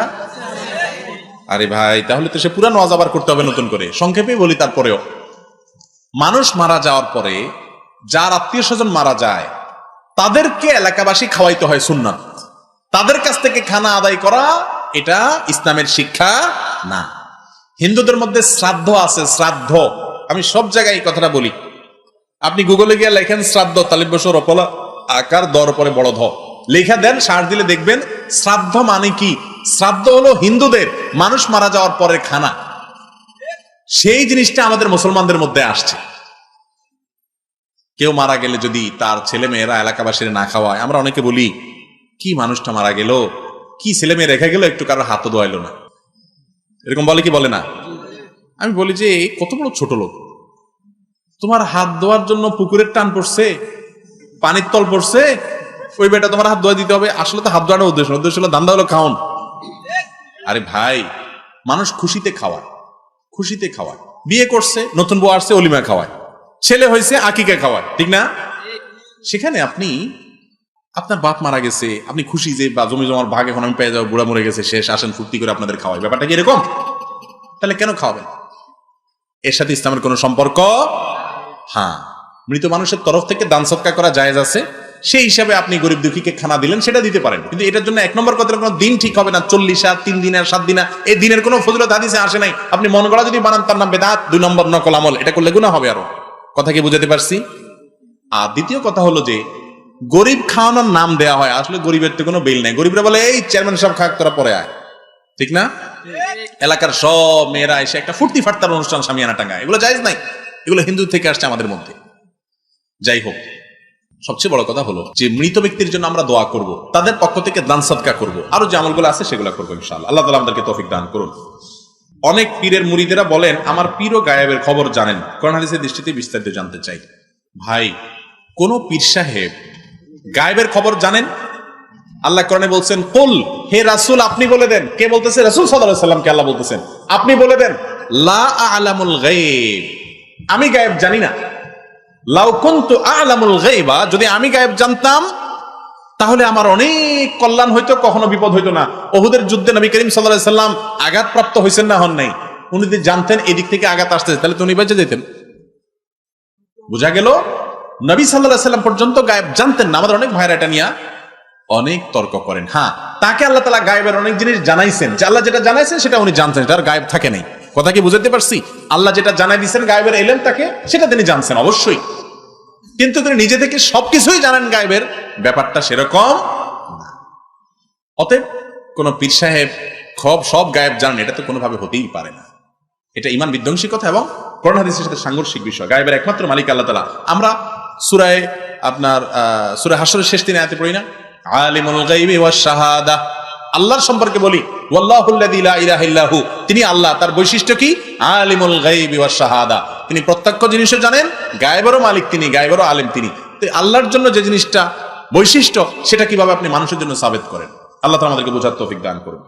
আরে ভাই, তাহলে তো সে পুরানো ওয়াজ আবার করতে হবে নতুন করে। সংক্ষেপে বলি, তারপরেও মানুষ মারা যাওয়ার পরে যার আত্মীয় স্বজন মারা যায় তাদেরকে এলাকাবাসী খাওয়াইতে হয় সুন্নাত। তাদের কাছ থেকে খানা আদায় করা এটা ইসলামের শিক্ষা না। হিন্দুদের মধ্যে শ্রাদ্ধ আছে, শ্রাদ্ধ। আমি সব জায়গায় এই কথাটা বলি। আপনি গুগলে গিয়ে লেখেন শ্রাদ্ধ, তালিব বসর অপলা আকার দর পরে বড় ধ লেখা দেন, সার দিলে দেখবেন শ্রাদ্ধ মানে কি। শ্রাদ্ধ হলো হিন্দুদের মানুষ মারা যাওয়ার পরের খানা। সেই জিনিসটা আমাদের মুসলমানদের মধ্যে আসছে। কেউ মারা গেলে যদি তার ছেলে মেয়েরা এলাকাবাসীর না খাওয়ায়, আমরা অনেকে বলি কি মানুষটা মারা গেল, কি ছেলে মেয়ে রেখে গেল, একটু কারোর হাতও ধোয়াইলো না, এরকম বলে কি বলে না? আমি বলি যে কত বড় ছোট লোক, তোমার হাত ধোয়ার জন্য পুকুরের টান পড়ছে, পানির তল পড়ছে, ওই বেটা তোমার হাত ধোয়া দিতে হবে? আসলে তো হাত ধোয়াটা উদ্দেশ্য হলো ধান্দা হলো খাওন। আরে ভাই, মানুষ খুশিতে খাওয়ায়, খুশিতে খাওয়ায়। বিয়ে করছে, নতুন বউ আসছে, অলিমা খাওয়ায়। ছেলে হয়েছে, আকিকা খাওয়ায়, ঠিক না? সেখানে আপনি আপনার বাপ মারা গেছে, আপনি খুশি যে বা জমি জমার ভাগ এখন আমি পেয়ে যাবো, বুড়া মরে গেছে, শেষ, আসেন ফুর্তি করে আপনাদের খাওয়াই। ব্যাপারটা কি এরকম? তাহলে কেন খাওয়াবেন? এর সাথে ইসলামের কোনো সম্পর্ক? হ্যাঁ, মৃত মানুষের তরফ থেকে দান সদকা করা জায়েজ আছে, সেই হিসাবে আপনি গরিব দুঃখীকে খানা দিলেন, সেটা দিতে পারেন। কিন্তু এটার জন্য এক নম্বর কথা, কোনো দিন ঠিক হবে না, 40 3 দিনের 7 দিনা, এই দিনের কোনো ফজিলত হাদিসে আসে নাই। আপনি মন গড়া যদি বানান, তার নাম বেদাত। 2 নম্বর নকল আমল, এটা করলে গুনাহ হবে। আরো কথা কি বুঝাতে পারছি? আর দ্বিতীয় কথা হলো যে গরিব খাওয়ানোর নাম দেয়া হয়, আসলে গরিবের তো কোনো বিল নেই। গরিবরা বলে এই চেয়ারম্যান সাহেব খাক, তোরা পরে আয়, ঠিক না? এলাকার সব মেয়েরা এসে একটা ফুর্তি ফাটতার অনুষ্ঠান সামিয়ানা টাঙ্গায়, এগুলো জায়েজ নাই। এগুলো হিন্দু থেকে আসছে আমাদের মধ্যে। যাই হোক, সবচেয়ে বড় কথা হলো যে মৃত ব্যক্তির জন্য আমরা দোয়া করব, তাদের পক্ষ থেকে দান সদকা করব, আরো যে আমলগুলো আছে সেগুলো করবো ইনশাআল্লাহ। আল্লাহ তাআলা আমাদেরকে তৌফিক দান করুন। অনেক পীরের মুরিদেরা বলেন আমার পীর ও গায়েবের খবর জানেন, কোরআন হাদিসের দৃষ্টিতে বিস্তারিত জানতে চাই। ভাই, কোন পীর সাহেব গায়েবের খবর জানেন? আল্লাহ কোরআনে বলছেন, কুল, হে রাসূল আপনি বলে দেন। কে বলতেছে? রাসূল সাল্লাল্লাহু আলাইহি ওয়াসাল্লামকে আল্লাহ বলতেছেন, আপনি বলে দেন, লা আ'লামুল গায়ব, আমি গায়েব জানি না। লাউ কুনতু আ'লামুল গায়বা, যদি আমি গায়েব জানতাম তাহলে আমার অনেক কল্যাণ হইতো, কখনো বিপদ হইতো না। উহুদের যুদ্ধে নবী করিম সাল্লাল্লাহু আলাইহি ওয়াসাল্লাম আঘাতপ্রাপ্ত হইছেন না, হন নাই? উনি যদি জানতেন এদিক থেকে আঘাত আসতেছে, তাহলে তো উনি বেঁচে যেতেন। বোঝা গেল নবী সাল্লাল্লাহু আলাইহি ওয়াসাল্লাম পর্যন্ত গায়েব জানতেন না। আমাদের অনেক ভাইরা এটা নিয়ে অনেক তর্ক করেন। হ্যাঁ, তাকে আল্লাহ তাআলা গায়েবের অনেক জিনিস জানাইছেন, যে আল্লাহ যেটা জানাইছেন সেটা উনি জানতেন, তার গায়েব থাকে নাই। কথা কি বুঝাতে পারছি? আল্লাহ যেটা জানাই দিয়েছেন গায়েবের ইলম তাকে, সেটা তিনি জানছেন অবশ্যই, কিন্তু তিনি নিজে থেকে সবকিছুই জানেন গায়েবের ব্যাপারটা সেরকম না। অতএব কোন পীর সাহেব সব গায়েব জানেন, এটা তো কোনোভাবে হতেই পারে না। এটা ঈমান বিধ্বংসী কথা এবং কোরআন হাদিসের সাথে সাংঘর্ষিক বিষয়। গায়েবের একমাত্র মালিক আল্লাহ তাআলা। আমরা সূরা হাশরের শেষ 3 আয়াতে পড়ি না, আলিমুল গায়বি ওয়াশ শাহাদা, আল্লাহর সম্পর্কে বলি, ওয়াল্লাহুল্লাযী লা ইলাহা ইল্লাহু, তিনি আল্লাহ। তার বৈশিষ্ট্য কি? আলিমুল গায়বি ওয়াশ শাহাদা, তিনি প্রত্যক্ষ জিনিসও জানেন, গায়েবেরও মালিক তিনি, গায়েবেরও আলিম তিনি। তো আল্লাহর জন্য যে জিনিসটা বৈশিষ্ট্য, সেটা কিভাবে আপনি মানুষের জন্য সাবেত করেন? আল্লাহ তাআলা আমাদেরকে বোঝার তৌফিক দান করুন।